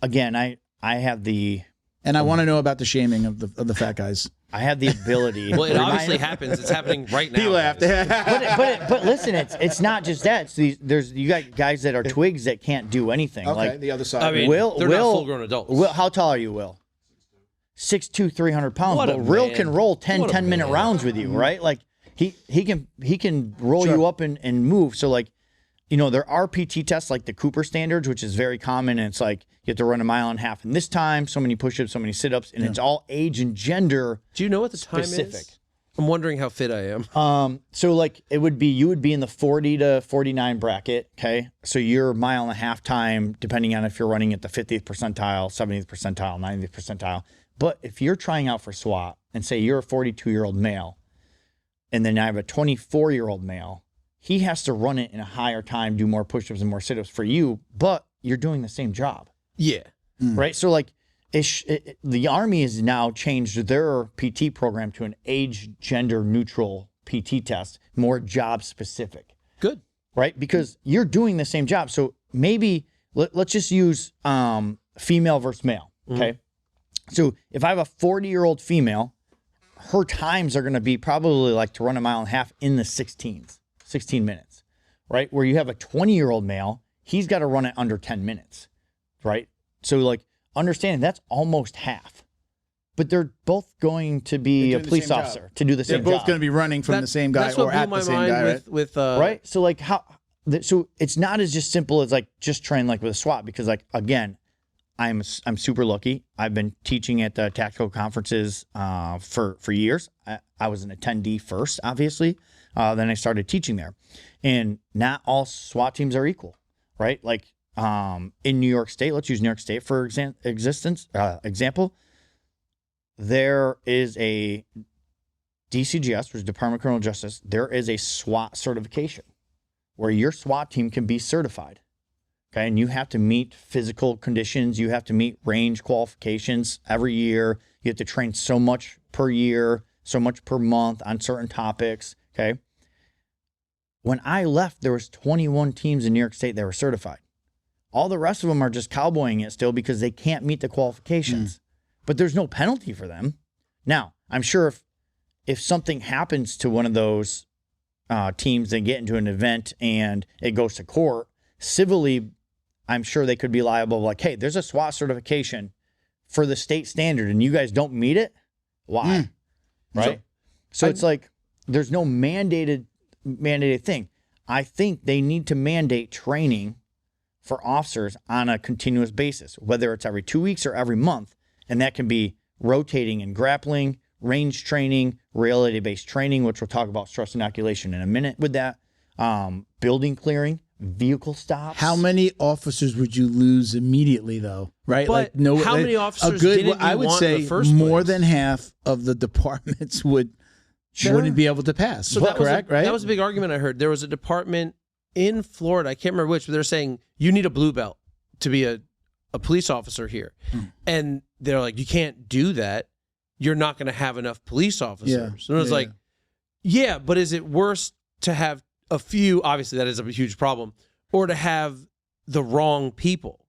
again, I have the... And I want to know about the shaming of the fat guys. I have the ability. Well, it obviously happens. It's happening right now. He laughed. but listen, it's not just that. It's you got guys that are twigs that can't do anything. Okay, like the other side. I mean, they're not full-grown adults. Will, how tall are you, Will? 6'2", 300 pounds. What a But Will man. can roll 10-minute rounds with you, right? Like he can roll you up and move. So like, there are PT tests like the Cooper standards, which is very common, and it's like you have to run 1.5 miles in this time, so many push-ups, so many sit-ups, and it's all age and gender. Do you know what the time specific. is? I'm wondering how fit I am. So like you would be in the 40 to 49 bracket, okay? So your 1.5 mile time, depending on if you're running at the 50th percentile, 70th percentile, 90th percentile. But if you're trying out for SWAT and say you're a 42-year-old male, and then I have a 24-year-old male, he has to run it in a higher time, do more push-ups and more sit-ups for you, but you're doing the same job. Yeah. Right? So like the Army has now changed their PT program to an age gender neutral PT test, more job specific. Good. Right? Because you're doing the same job. So maybe let's just use female versus male. Okay. So if I have a 40-year-old female, her times are going to be probably like to run 1.5 miles in the 16 minutes, right? Where you have a 20-year-old male, he's got to run it under 10 minutes, right? So like understanding that's almost half, but they're both going to be a police officer to do the same job. They're both going to be running from the same guy or at the same guy, right? Right? So like so it's not as just simple as like just train like with a SWAT, because like, again, I'm super lucky. I've been teaching at the tactical conferences for years. I was an attendee first, obviously. Then I started teaching there. And not all SWAT teams are equal, right? Like in New York State, let's use New York State for example. There is a DCGS, which is Department of Criminal Justice. There is a SWAT certification where your SWAT team can be certified Okay. And you have to meet physical conditions. You have to meet range qualifications every year. You have to train so much per year, so much per month on certain topics. Okay. When I left, there was 21 teams in New York State that were certified. All the rest of them are just cowboying it still because they can't meet the qualifications. But there's no penalty for them. Now, I'm sure if something happens to one of those teams, they get into an event and it goes to court, civilly, I'm sure they could be liable. Like, hey, there's a SWAT certification for the state standard and you guys don't meet it. Why? Right? So it's like there's no mandated thing. I think they need to mandate training for officers on a continuous basis, whether it's every 2 weeks or every month. And that can be rotating and grappling, range training, reality-based training, which we'll talk about stress inoculation in a minute with that, building clearing, vehicle stops. How many officers would you lose immediately, though? Right? But how many officers didn't you I would want say in the first more place? than half of the departments wouldn't be able to pass. So correct, right? That was a big argument I heard. There was a department in Florida, I can't remember which, but they're saying you need a blue belt to be a police officer here. And they're like, you can't do that. You're not going to have enough police officers. Yeah. And it was like, yeah, but is it worse to have a few, obviously that is a huge problem, or to have the wrong people?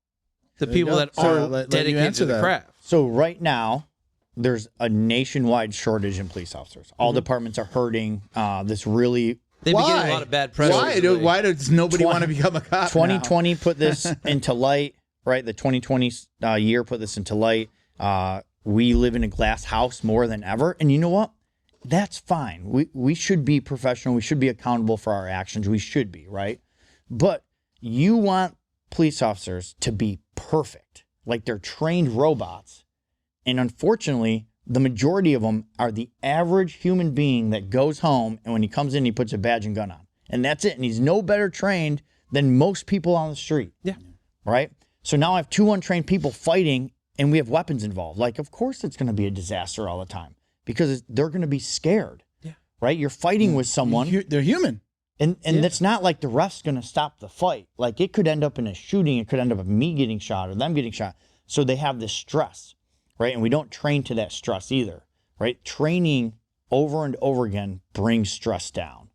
The people that aren't dedicated to the craft. So right now, there's a nationwide shortage in police officers. All departments are hurting. This really... They've been getting a lot of bad press. Why does nobody want to become a cop 2020 put this into light, right? The 2020 year put this into light. We live in a glass house more than ever. And you know what? That's fine. We should be professional. We should be accountable for our actions. We should be, right? But you want police officers to be perfect, like they're trained robots. And unfortunately, the majority of them are the average human being that goes home and when he comes in, he puts a badge and gun on. And that's it. And he's no better trained than most people on the street. Yeah. Right? So now I have 2 untrained people fighting and we have weapons involved. Like, of course it's going to be a disaster all the time because they're going to be scared. Yeah. Right? You're fighting with someone. They're human. And it's not like the ref's going to stop the fight. Like, it could end up in a shooting. It could end up with me getting shot or them getting shot. So they have this stress. Right? And we don't train to that stress either, right? Training over and over again brings stress down,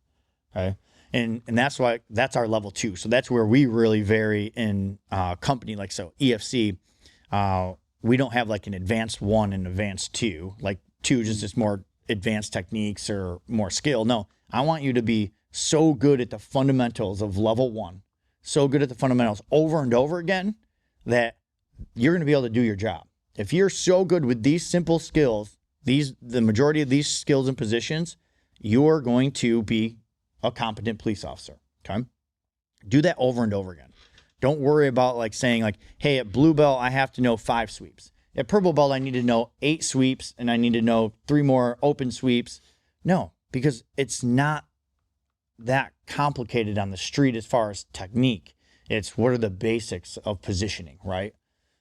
okay? And that's why that's our level 2. So that's where we really vary in company. Like, so EFC, we don't have like an advanced 1 and advanced 2, like 2 just more advanced techniques or more skill. No, I want you to be so good at the fundamentals of level 1, so good at the fundamentals over and over again that you're going to be able to do your job. If you're so good with these simple skills, the majority of these skills and positions, you're going to be a competent police officer, okay? Do that over and over again. Don't worry about like saying like, hey, at blue belt, I have to know 5 sweeps. At purple belt, I need to know 8 sweeps and I need to know 3 more open sweeps. No, because it's not that complicated on the street as far as technique. It's what are the basics of positioning, right?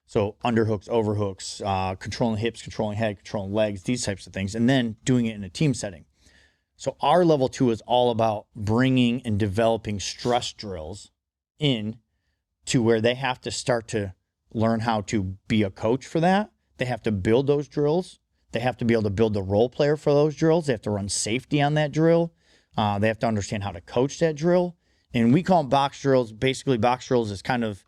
So underhooks, overhooks, controlling hips, controlling head, controlling legs, these types of things, and then doing it in a team setting. So our level 2 is all about bringing and developing stress drills in to where they have to start to learn how to be a coach for that. They have to build those drills. They have to be able to build the role player for those drills. They have to run safety on that drill. They have to understand how to coach that drill. And we call them box drills. Basically, box drills is kind of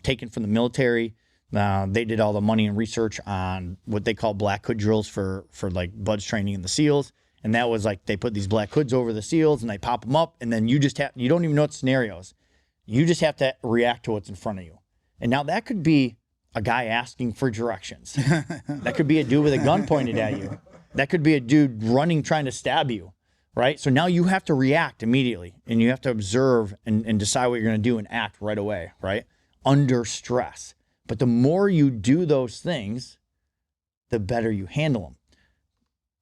taken from the military. They did all the money and research on what they call black hood drills for like buds training in the SEALs. And that was like, they put these black hoods over the SEALs and they pop them up. And then you don't even know what scenarios. You just have to react to what's in front of you. And now that could be a guy asking for directions. That could be a dude with a gun pointed at you. That could be a dude running, trying to stab you. Right? So now you have to react immediately and you have to observe and decide what you're going to do and act right away. Right? Under stress. But the more you do those things, the better you handle them.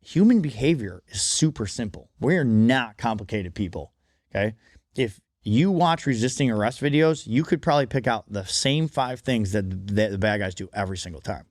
Human behavior is super simple. We're not complicated people, okay? If you watch resisting arrest videos, you could probably pick out the same 5 things that the bad guys do every single time.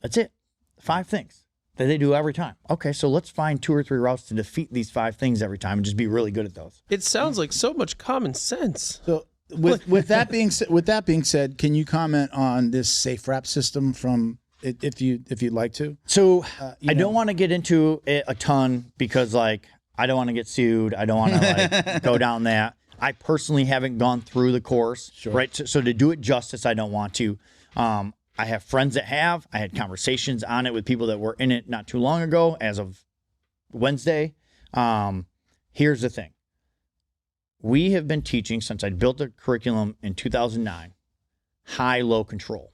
That's it. 5 things that they do every time. Okay, so let's find 2 or 3 routes to defeat these 5 things every time and just be really good at those. It sounds like so much common sense. So with that being said, can you comment on this safe wrap system from if you'd like to? So I don't want to get into it a ton because like I don't want to get sued. I don't want to like go down that. I personally haven't gone through the course, right? So to do it justice, I don't want to. I have friends that have. I had conversations on it with people that were in it not too long ago, as of Wednesday. Here's the thing. We have been teaching since I built the curriculum in 2009, high-low control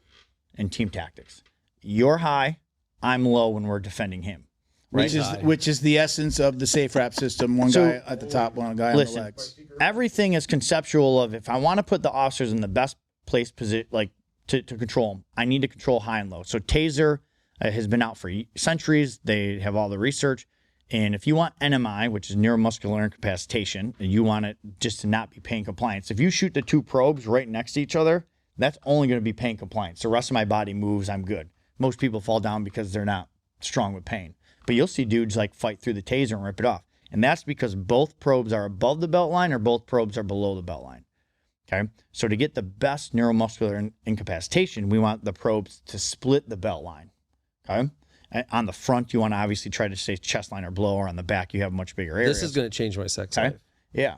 and team tactics. You're high, I'm low when we're defending him. Right? Which is the essence of the safe wrap system. One guy at the top, one guy on the legs. Everything is conceptual of if I want to put the officers in the best place position, like to control them, I need to control high and low. So Taser has been out for centuries. They have all the research. And if you want NMI, which is neuromuscular incapacitation, and you want it just to not be pain compliance, if you shoot the two probes right next to each other, that's only going to be pain compliance. The rest of my body moves, I'm good. Most people fall down because they're not strong with pain. But you'll see dudes like fight through the taser and rip it off. And that's because both probes are above the belt line or both probes are below the belt line. Okay. So to get the best neuromuscular incapacitation, we want the probes to split the belt line. Okay. And on the front, you want to obviously try to stay chest line or below, or on the back, you have much bigger areas. This is going to change my sex life. Yeah.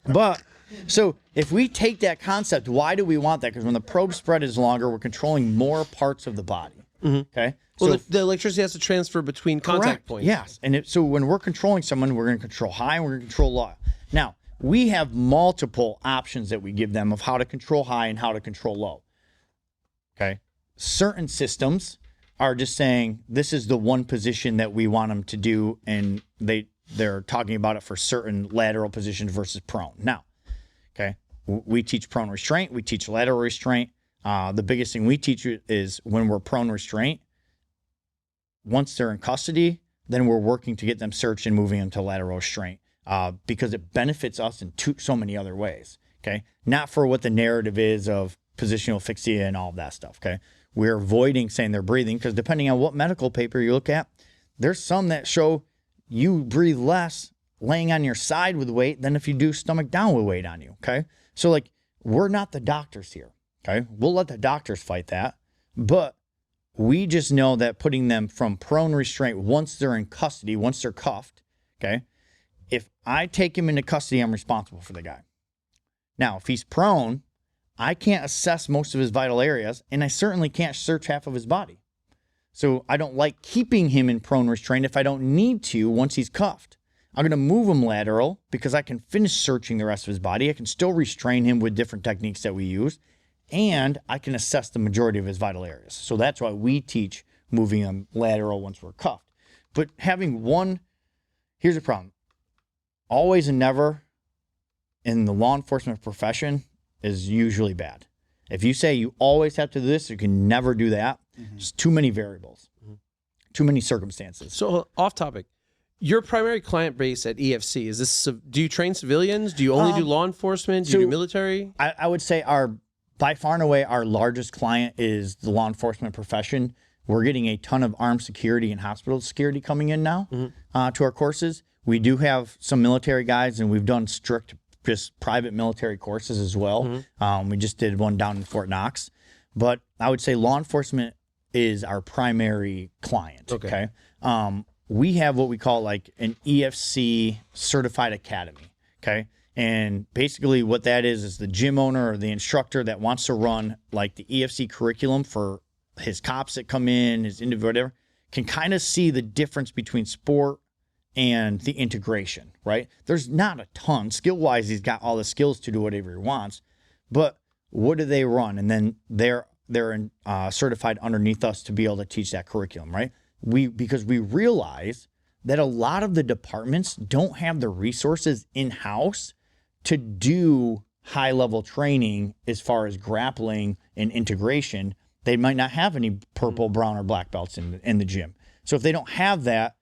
But so if we take that concept, why do we want that? Because when the probe spread is longer, we're controlling more parts of the body. Okay. Well, the electricity has to transfer between contact points. Yes. And so when we're controlling someone, we're going to control high and we're going to control low. Now, we have multiple options that we give them of how to control high and how to control low. Okay. Certain systems are just saying this is the one position that we want them to do, and they're talking about it for certain lateral positions versus prone. Now, okay, we teach prone restraint, we teach lateral restraint. The biggest thing we teach is when we're prone restraint, once they're in custody, then we're working to get them searched and moving them to lateral restraint because it benefits us in so many other ways, okay? Not for what the narrative is of positional asphyxia and all of that stuff, okay? We're avoiding saying they're breathing because depending on what medical paper you look at, there's some that show you breathe less laying on your side with weight than if you do stomach down with weight on you, okay? So, like, we're not the doctors here, okay? We'll let the doctors fight that, but we just know that putting them from prone restraint once they're in custody, once they're cuffed, okay? If I take him into custody, I'm responsible for the guy. Now, if he's prone, I can't assess most of his vital areas, and I certainly can't search half of his body. So I don't like keeping him in prone restraint if I don't need to once he's cuffed. I'm going to move him lateral because I can finish searching the rest of his body. I can still restrain him with different techniques that we use, and I can assess the majority of his vital areas. So that's why we teach moving him lateral once we're cuffed. But having one, here's the problem. Always and never in the law enforcement profession is usually bad. If you say you always have to do this, you can never do that. There's too many variables, too many circumstances. So off topic, your primary client base at EFC, is this, do you train civilians? Do you only do law enforcement? Do you do military? I would say by far and away, our largest client is the law enforcement profession. We're getting a ton of armed security and hospital security coming in now to our courses. We do have some military guys, and we've done strict just private military courses as well. We just did one down in Fort Knox. But I would say law enforcement is our primary client, okay? We have what we call like an EFC certified academy, okay? And basically what that is the gym owner or the instructor that wants to run like the EFC curriculum for his cops that come in, his individual, whatever, can kind of see the difference between sport and the integration, right? There's not a ton. Skill-wise, he's got all the skills to do whatever he wants, but what do they run? And then they're certified underneath us to be able to teach that curriculum, right? Because we realize that a lot of the departments don't have the resources in-house to do high-level training as far as grappling and integration. They might not have any purple, brown, or black belts in the gym. So if they don't have that,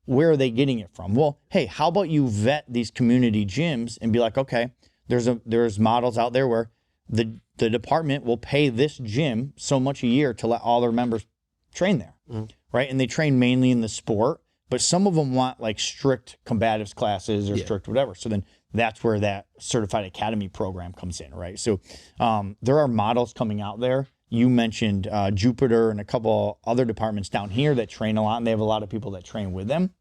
where are they getting it from? Well, hey, how about you vet these community gyms and be like, okay, there's models out there where the department will pay this gym so much a year to let all their members train there, right? And they train mainly in the sport, but some of them want like strict combatives classes or strict whatever. So then that's where that certified academy program comes in, right? So there are models coming out there. You mentioned Jupiter and a couple other departments down here that train a lot, and they have a lot of people that train with them.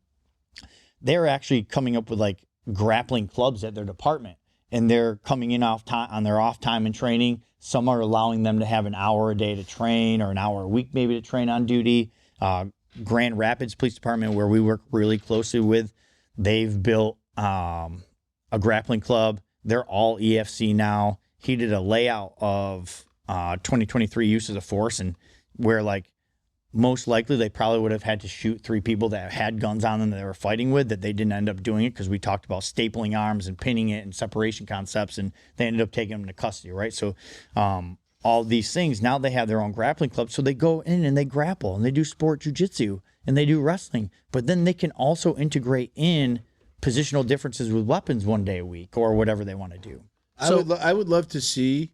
They're actually coming up with like grappling clubs at their department, and they're coming in off time on their off time and training. Some are allowing them to have an hour a day to train or an hour a week maybe to train on duty. Grand Rapids Police Department, where we work really closely with, they've built a grappling club. They're all EFC now. He did a layout of 2023 uses of force, and where like most likely they probably would have had to shoot 3 people that had guns on them that they were fighting with, that they didn't end up doing it because we talked about stapling arms and pinning it and separation concepts, and they ended up taking them into custody, right? So all these things, now they have their own grappling club, so they go in and they grapple and they do sport jiu-jitsu and they do wrestling, but then they can also integrate in positional differences with weapons one day a week or whatever they want to do. I would love to see.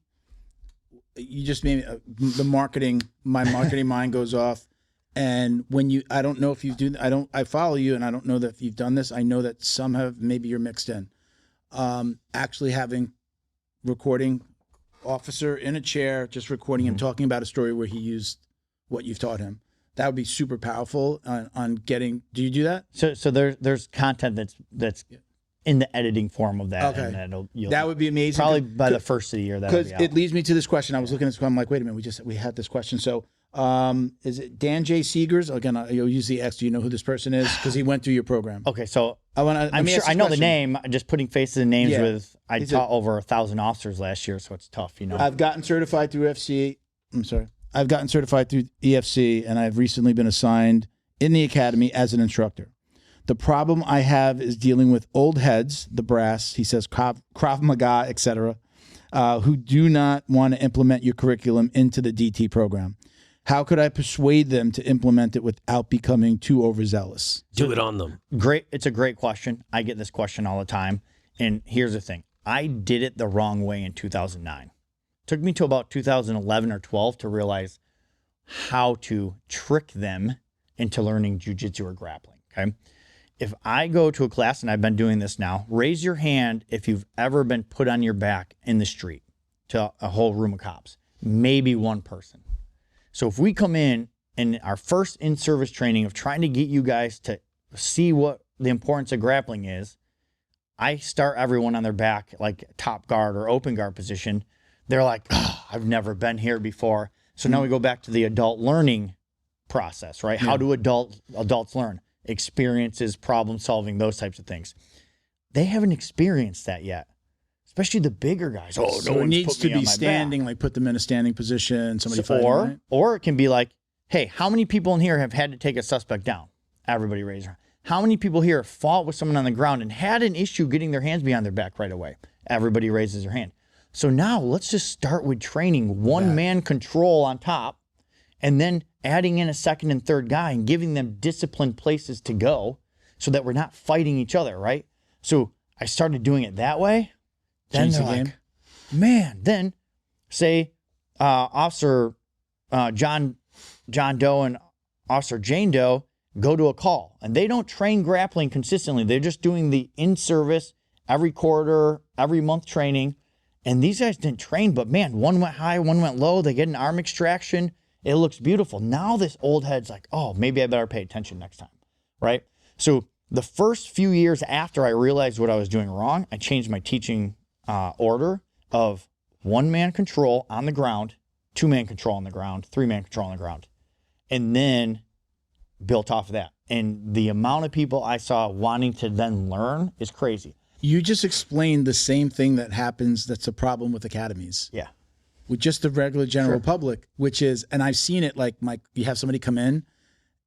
You just made the marketing. My marketing mind goes off, and when you, I don't know if you've done. I follow you, and I don't know that if you've done this. I know that some have. Maybe you're mixed in. Actually having recording officer in a chair, just recording him talking about a story where he used what you've taught him. That would be super powerful on getting. Do you do that? So there's content that's in the editing form of that. Okay. And that would be amazing. Probably by the first of the year. Because it leads me to this question. I was looking at this. I'm like, wait a minute. We had this question. So is it Dan J. Seegers? Again, you'll use the X. Do you know who this person is? Because he went through your program. Okay, so I'm sure I know the name. Just putting faces and names with. I taught over 1,000 officers last year, so it's tough, you know. I've gotten certified through FC. I've gotten certified through EFC, and I've recently been assigned in the academy as an instructor. The problem I have is dealing with old heads, the brass, he says, Krav Maga, etc., who do not want to implement your curriculum into the DT program. How could I persuade them to implement it without becoming too overzealous? Do it on them. Great. It's a great question. I get this question all the time. And here's the thing. I did it the wrong way in 2009. It took me to about 2011 or 12 to realize how to trick them into learning jiu-jitsu or grappling, okay? If I go to a class, and I've been doing this now, raise your hand if you've ever been put on your back in the street to a whole room of cops. Maybe one person. So if we come in our first in-service training of trying to get you guys to see what the importance of grappling is, I start everyone on their back, like top guard or open guard position. They're like, oh, I've never been here before. So now we go back to the adult learning process, right? How do adults learn? Experiences, problem solving, those types of things. They haven't experienced that yet, especially the bigger guys. Oh, so no, it needs to be standing, like put them in a standing position. Somebody fighting, or it can be like, hey, how many people in here have had to take a suspect down? Everybody raise their hand. How many people here fought with someone on the ground and had an issue getting their hands behind their back right away? Everybody raises their hand. So now let's just start with training one-man control on top, and then adding in a second and third guy and giving them disciplined places to go so that we're not fighting each other, right? So I started doing it that way. Then they're like, man, then say Officer John Doe and Officer Jane Doe go to a call, and they don't train grappling consistently. They're just doing the in-service, every quarter, every month training. And these guys didn't train, but man, one went high, one went low. They get an arm extraction. It looks beautiful. Now this old head's like, oh, maybe I better pay attention next time, right? So the first few years after I realized what I was doing wrong, I changed my teaching order of one-man control on the ground, two-man control on the ground, three-man control on the ground, and then built off of that. And the amount of people I saw wanting to then learn is crazy. You just explained the same thing that happens that's a problem with academies. Yeah. With just the regular general public, which is, and I've seen it, like you have somebody come in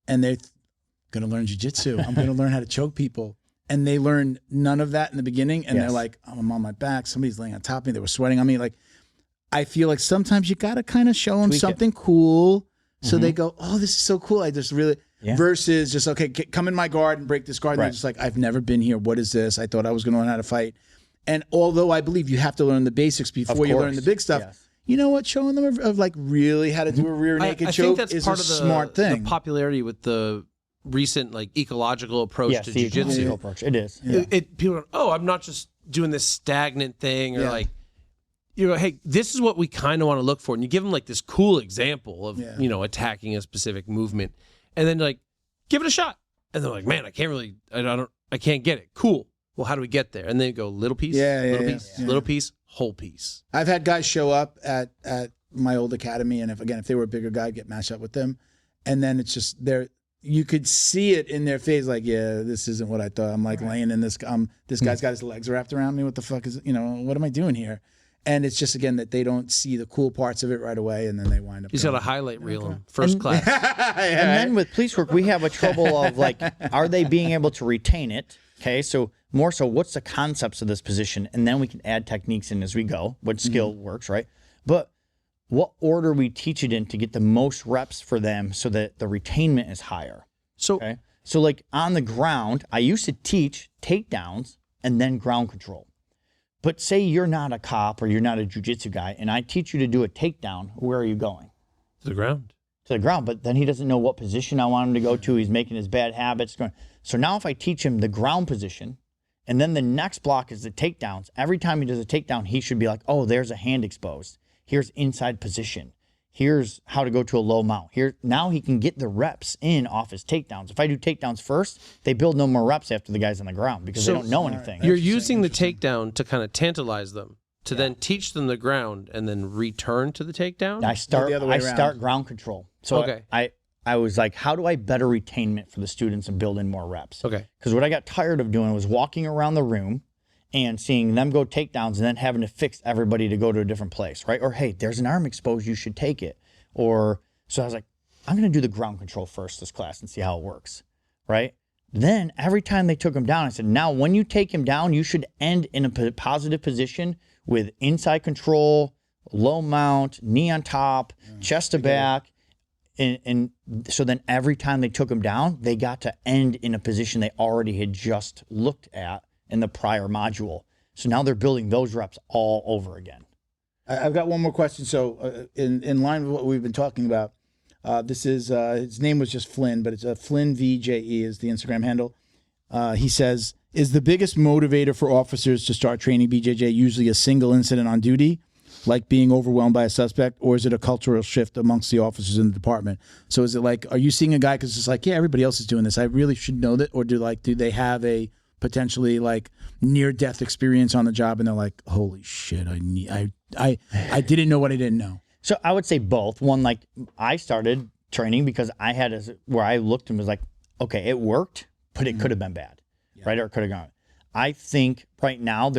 and they're going to learn jiu-jitsu. I'm going to learn how to choke people. And they learn none of that in the beginning. And they're like, oh, I'm on my back. Somebody's laying on top of me. They were sweating on me. Like, I feel like sometimes you got to kind of show them something cool. So they go, oh, this is so cool. I just really, versus just, okay, come in my guard and break this guard. And they're just like, I've never been here. What is this? I thought I was going to learn how to fight. And although I believe you have to learn the basics before you learn the big stuff, you know what? Showing them of like really how to do a rear naked choke is a smart thing. The popularity with the recent like ecological approach Yes, to the jiu-jitsu. ecological approach. It is. People are, oh, I'm not just doing this stagnant thing or like, you know, hey, this is what we kind of want to look for. And you give them like this cool example of, you know, attacking a specific movement and then like, give it a shot. And they're like, man, I can't get it. Cool. Well, how do we get there? And then you go little piece, little piece, whole piece. I've had guys show up at my old academy, and if they were a bigger guy, I'd get matched up with them, and then it's just you could see it in their face, like, yeah, this isn't what I thought. I'm like laying in this. This guy's got his legs wrapped around me. What the fuck is, what am I doing here? And it's just, again, that they don't see the cool parts of it right away, and then they wind up. He's got a highlight reel in first class. And then with police work, we have a trouble of like, are they being able to retain it? Okay, so more so, what's the concepts of this position? And then we can add techniques in as we go, what skill works, right? But what order we teach it in to get the most reps for them so that the retainment is higher. So, so like on the ground, I used to teach takedowns and then ground control. But say you're not a cop or you're not a jiu-jitsu guy, and I teach you to do a takedown, where are you going? To the ground. To the ground, but then he doesn't know what position I want him to go to. He's making his bad habits. So now if I teach him the ground position, and then the next block is the takedowns, every time he does a takedown, he should be like, oh, there's a hand exposed. Here's inside position. Here's how to go to a low mount. Now he can get the reps in off his takedowns. If I do takedowns first, they build no more reps after the guy's on the ground because they don't know anything. You're using the takedown to kind of tantalize them, to then teach them the ground and then return to the takedown? I start ground control. So I was like, how do I better retainment for the students and build in more reps? Okay. Because what I got tired of doing was walking around the room and seeing them go takedowns and then having to fix everybody to go to a different place, right? Or, hey, there's an arm exposed, you should take it. Or, so I was like, I'm going to do the ground control first this class and see how it works, right? Then every time they took him down, I said, now when you take him down, you should end in a positive position with inside control, low mount, knee on top, chest to back. And so then every time they took him down, they got to end in a position they already had just looked at in the prior module. So now they're building those reps all over again. I've got one more question. So in line with what we've been talking about, this is, his name was just Flynn, but it's Flynn VJE is the Instagram handle. He says, is the biggest motivator for officers to start training BJJ usually a single incident on duty, like being overwhelmed by a suspect, or is it a cultural shift amongst the officers in the department? So is it like, are you seeing a guy because it's like, yeah, everybody else is doing this, I really should know that, or do they have a potentially like near-death experience on the job and they're like, holy shit, I didn't know what I didn't know? So I would say both. One, like I started training because I had where I looked and was like, okay, it worked, but it could have been bad, right? Or it could have gone. I think right now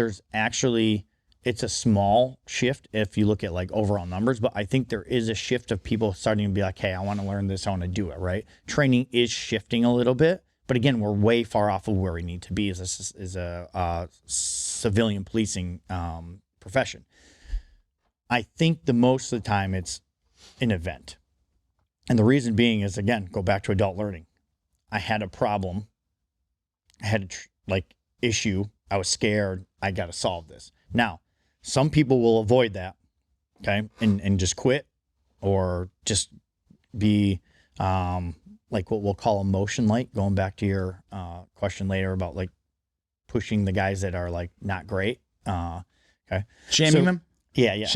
it's a small shift if you look at like overall numbers, but I think there is a shift of people starting to be like, hey, I want to learn this, I want to do it, right? Training is shifting a little bit, but again, we're way far off of where we need to be as a civilian policing profession. I think the most of the time it's an event. And the reason being is, again, go back to adult learning. I had a problem. I had a issue. I was scared. I got to solve this. Now, some people will avoid that, okay, and just quit or just be like what we'll call emotion light, going back to your question later about like pushing the guys that are like not great. Okay. Shaming them? Yeah.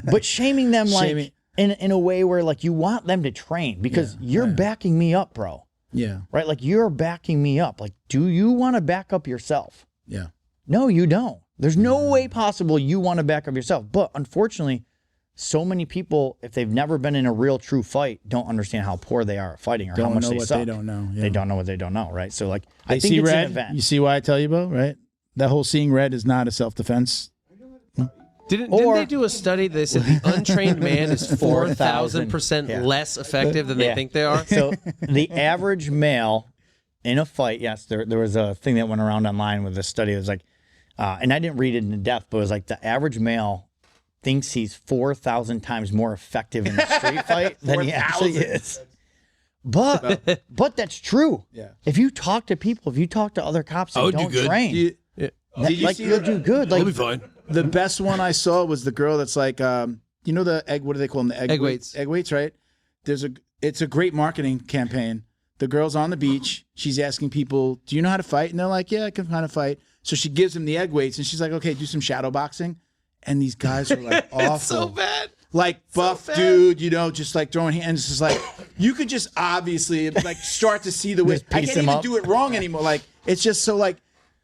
But shaming them like in a way where like you want them to train because you're backing me up, bro. Yeah. Right? Like you're backing me up. Like, do you want to back up yourself? Yeah. No, you don't. There's no way possible you want to back up yourself. But unfortunately, so many people, if they've never been in a real true fight, don't understand how poor they are at fighting or how much they suck. They don't know. Yeah. They don't know what they don't know, right? So like, I think it's an event. You see why I tell you about, right? That whole seeing red is not a self-defense. Didn't they do a study that said the untrained man is 4,000% less effective than they think they are? So the average male in a fight, yes, there was a thing that went around online with this study. It was like, and I didn't read it in depth, but it was like the average male thinks he's 4,000 times more effective in a street fight than he actually is. But that's true. Yeah. If you talk to people, if you talk to other cops that don't train, you'll do good. Like, you'll be fine. The best one I saw was the girl that's like, you know the egg, what do they call them? The egg weights. Egg weights, right? It's a great marketing campaign. the girl's on the beach. She's asking people, do you know how to fight? And they're like, yeah, I can kind of fight. So she gives him the egg weights, and she's like, okay, do some shadow boxing. And these guys are like awful. It's so bad. Like buff dude, you know, just like throwing hands. It's just like, you could just obviously like start to see the way. I can't even do it wrong anymore. Like, it's just so like,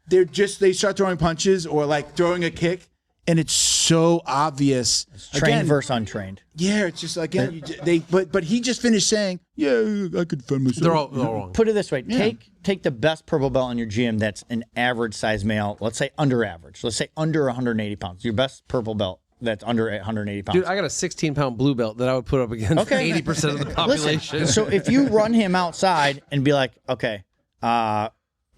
they start throwing punches or like throwing a kick. And it's so obvious. It's trained versus untrained. Yeah, it's just again, but he just finished saying, yeah, I could defend myself. They're all wrong. Put it this way: take the best purple belt in your gym. That's an average size male. Let's say under average. Let's say under 180 pounds. Your best purple belt that's under 180 pounds. Dude, I got a 16-pound blue belt that I would put up against 80% of the population. Listen, so if you run him outside and be like, okay,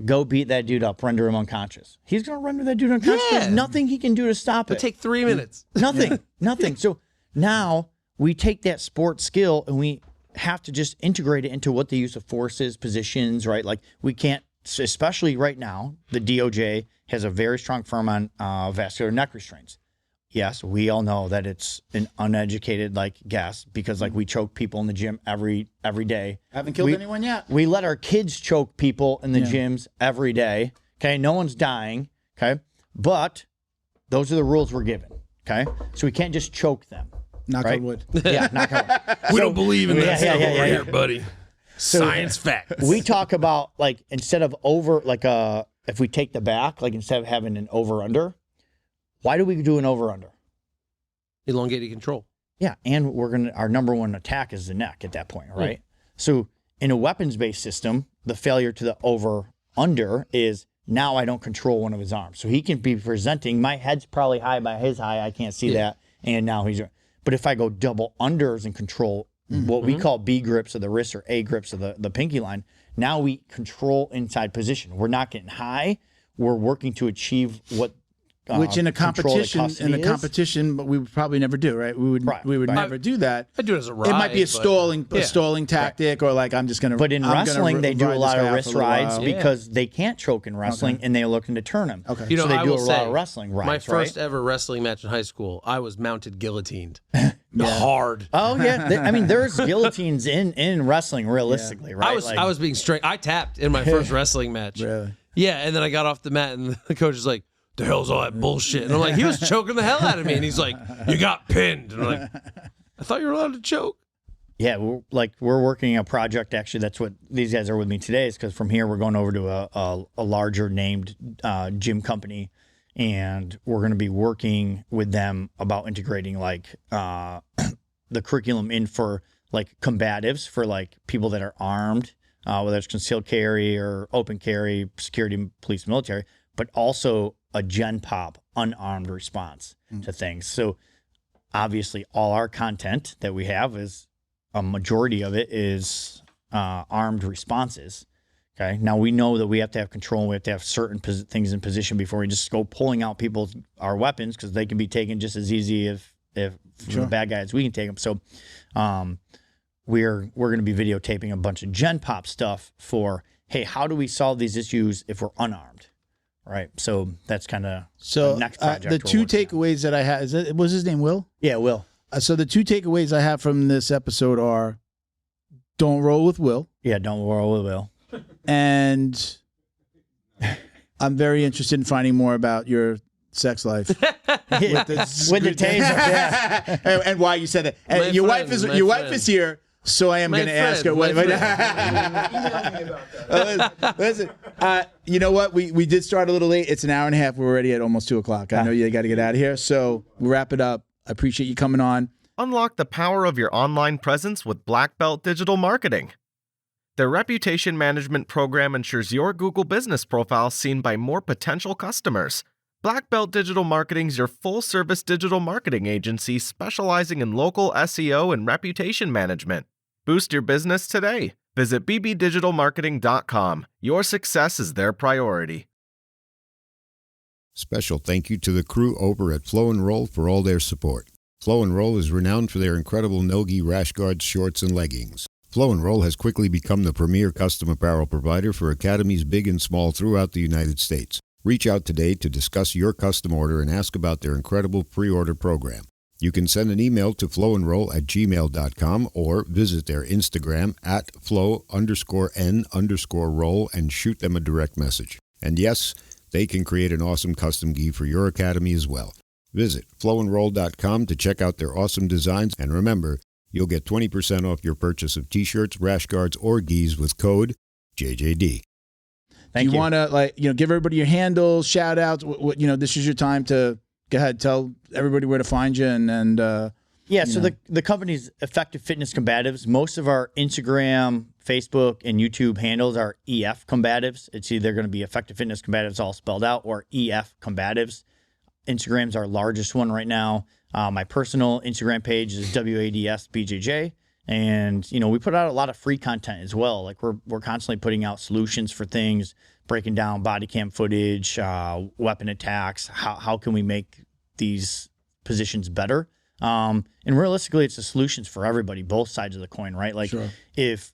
go beat that dude up, render him unconscious. He's going to render that dude unconscious. Yeah. There's nothing he can do to stop it. It'll take 3 minutes. Nothing. So now we take that sport skill and we have to just integrate it into what the use of force is, positions, right? Like we can't, especially right now, the DOJ has a very strong firm on vascular neck restraints. Yes, we all know that it's an uneducated guess because we choke people in the gym every day. Haven't killed anyone yet. We let our kids choke people in the gyms every day. Okay, no one's dying. Okay, but those are the rules we're given. Okay, so we can't just choke them. Knock on wood. Yeah, knock on wood. We don't believe in that stuff over here, buddy. So Science facts. We talk about instead of over if we take the back, instead of having an over under. Why do we do an over-under? Elongated control. Yeah, and our number one attack is the neck at that point, right? So in a weapons-based system, the failure to the over-under is now I don't control one of his arms. So he can be presenting, my head's probably high by his high, I can't see that, and now he's... But if I go double unders and control what we call B grips of the wrist or A grips of the pinky line, now we control inside position. We're not getting high, we're working to achieve what... Which in a competition, but we would probably never do, right? We would never do that. I do it as a ride. It might be a stalling tactic, or I'm just gonna. But in wrestling, they do a lot of wrist rides because they can't choke in wrestling, and they're looking to turn them. Okay, so they do a lot of wrestling rides. My first ever wrestling match in high school, I was mounted guillotined. Hard. Oh yeah, I mean there's guillotines in wrestling realistically, right? I was being straight. I tapped in my first wrestling match. Really? Yeah, and then I got off the mat, and the coach was like, the hell's all that bullshit? And I'm like, he was choking the hell out of me. And he's like, you got pinned. And I'm like, I thought you were allowed to choke. Yeah, we're working a project. Actually, that's what these guys are with me today, is because from here we're going over to a larger named gym company, and we're going to be working with them about integrating the curriculum in for combatives for people that are armed, whether it's concealed carry or open carry, security, police, military, but also a gen pop unarmed response to things. So obviously all our content that we have is a majority of it is armed responses. Okay. Now we know that we have to have control. We have to have certain things in position before we just go pulling out our weapons, because they can be taken just as easy if the bad guys, we can take them. So we're going to be videotaping a bunch of gen pop stuff for, hey, how do we solve these issues if we're unarmed? Right, so that's kind of the next project. The two takeaways that I had was his name Will? Yeah, Will. So the two takeaways I have from this episode are: don't roll with Will. Yeah, don't roll with Will. And I'm very interested in finding more about your sex life with the taser. Yeah. and why you said that. And your wife is here. So I am going to ask her. Listen, you know what? We did start a little late. It's an hour and a half. We're already at almost 2 o'clock. I know you got to get out of here. So we'll wrap it up. I appreciate you coming on. Unlock the power of your online presence with Black Belt Digital Marketing. Their reputation management program ensures your Google business profile is seen by more potential customers. Black Belt Digital Marketing is your full-service digital marketing agency specializing in local SEO and reputation management. Boost your business today. Visit bbdigitalmarketing.com. Your success is their priority. Special thank you to the crew over at Flow and Roll for all their support. Flow and Roll is renowned for their incredible no-gi rash guards, shorts, and leggings. Flow and Roll has quickly become the premier custom apparel provider for academies big and small throughout the United States. Reach out today to discuss your custom order and ask about their incredible pre-order program. You can send an email to flowandroll@gmail.com or visit their Instagram at flow_n_roll and shoot them a direct message. And yes, they can create an awesome custom gi for your academy as well. Visit flowandroll.com to check out their awesome designs, and remember, you'll get 20% off your purchase of t-shirts, rash guards, or gis with code JJD. Thank you. You want to give everybody your handles, shout outs. This is your time to go ahead, tell everybody where to find you and so the company's Effective Fitness Combatives. Most of our Instagram, Facebook, and YouTube handles are EF Combatives. It's either going to be Effective Fitness Combatives all spelled out or EF Combatives. Instagram's our largest one right now. My personal Instagram page is WADSBJJ. And, we put out a lot of free content as well. Like we're constantly putting out solutions for things, breaking down body cam footage, weapon attacks. How can we make these positions better? And realistically, it's the solutions for everybody, both sides of the coin, right? Like if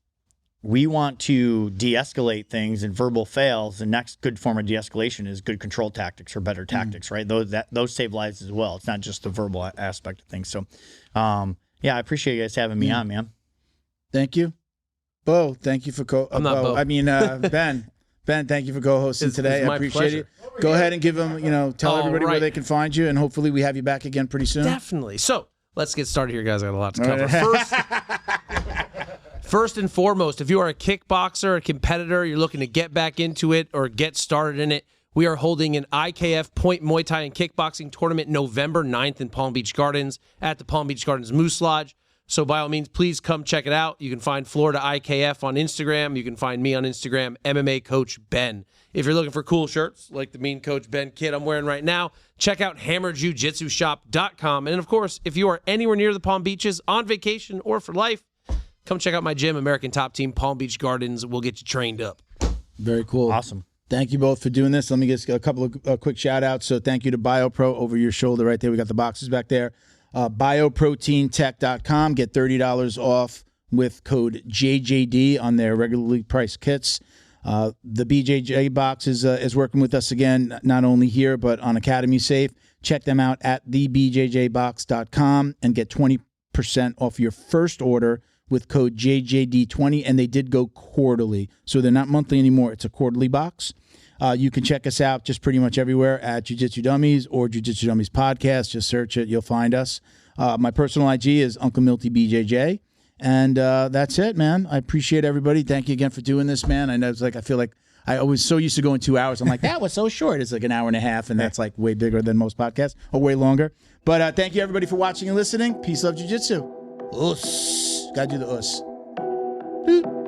we want to de-escalate things and verbal fails, the next good form of de-escalation is good control tactics or better tactics, right? Those save lives as well. It's not just the verbal aspect of things. So, I appreciate you guys having me on, man. Thank you. Bo, thank you for I'm not Bo. I mean, Ben, thank you for co-hosting today. I appreciate pleasure. it. Go ahead and give them, tell everybody where they can find you, and hopefully we have you back again pretty soon. Definitely. So let's get started here, guys. I got a lot to cover. First and foremost, if you are a kickboxer, a competitor, you're looking to get back into it or get started in it, we are holding an IKF Point Muay Thai and Kickboxing tournament November 9th in Palm Beach Gardens at the Palm Beach Gardens Moose Lodge. So by all means, please come check it out. You can find Florida IKF on Instagram. You can find me on Instagram, MMA Coach Ben. If you're looking for cool shirts like the Mean Coach Ben kit I'm wearing right now, check out hammerjujitsushop.com. And of course, if you are anywhere near the Palm Beaches, on vacation or for life, come check out my gym, American Top Team, Palm Beach Gardens. We'll get you trained up. Very cool. Awesome. Thank you both for doing this. Let me get a couple of quick shout outs. So thank you to BioPro over your shoulder right there. We got the boxes back there. Bioproteintech.com. Get $30 off with code JJD on their regularly priced kits. The BJJ box is working with us again, not only here, but on Academy Safe. Check them out at thebjjbox.com and get 20% off your first order with code JJD20. And they did go quarterly. So they're not monthly anymore. It's a quarterly box. You can check us out just pretty much everywhere at Jiu-Jitsu Dummies or Jiu-Jitsu Dummies Podcast. Just search it. You'll find us. My personal IG is Uncle Milty BJJ. And that's it, man. I appreciate everybody. Thank you again for doing this, man. I know it's like I feel like I was so used to going 2 hours. I'm like, that was so short. It's like an hour and a half, and that's like way bigger than most podcasts, or way longer. But thank you, everybody, for watching and listening. Peace, love, Jiu-Jitsu. Us. Gotta do the us. Boop.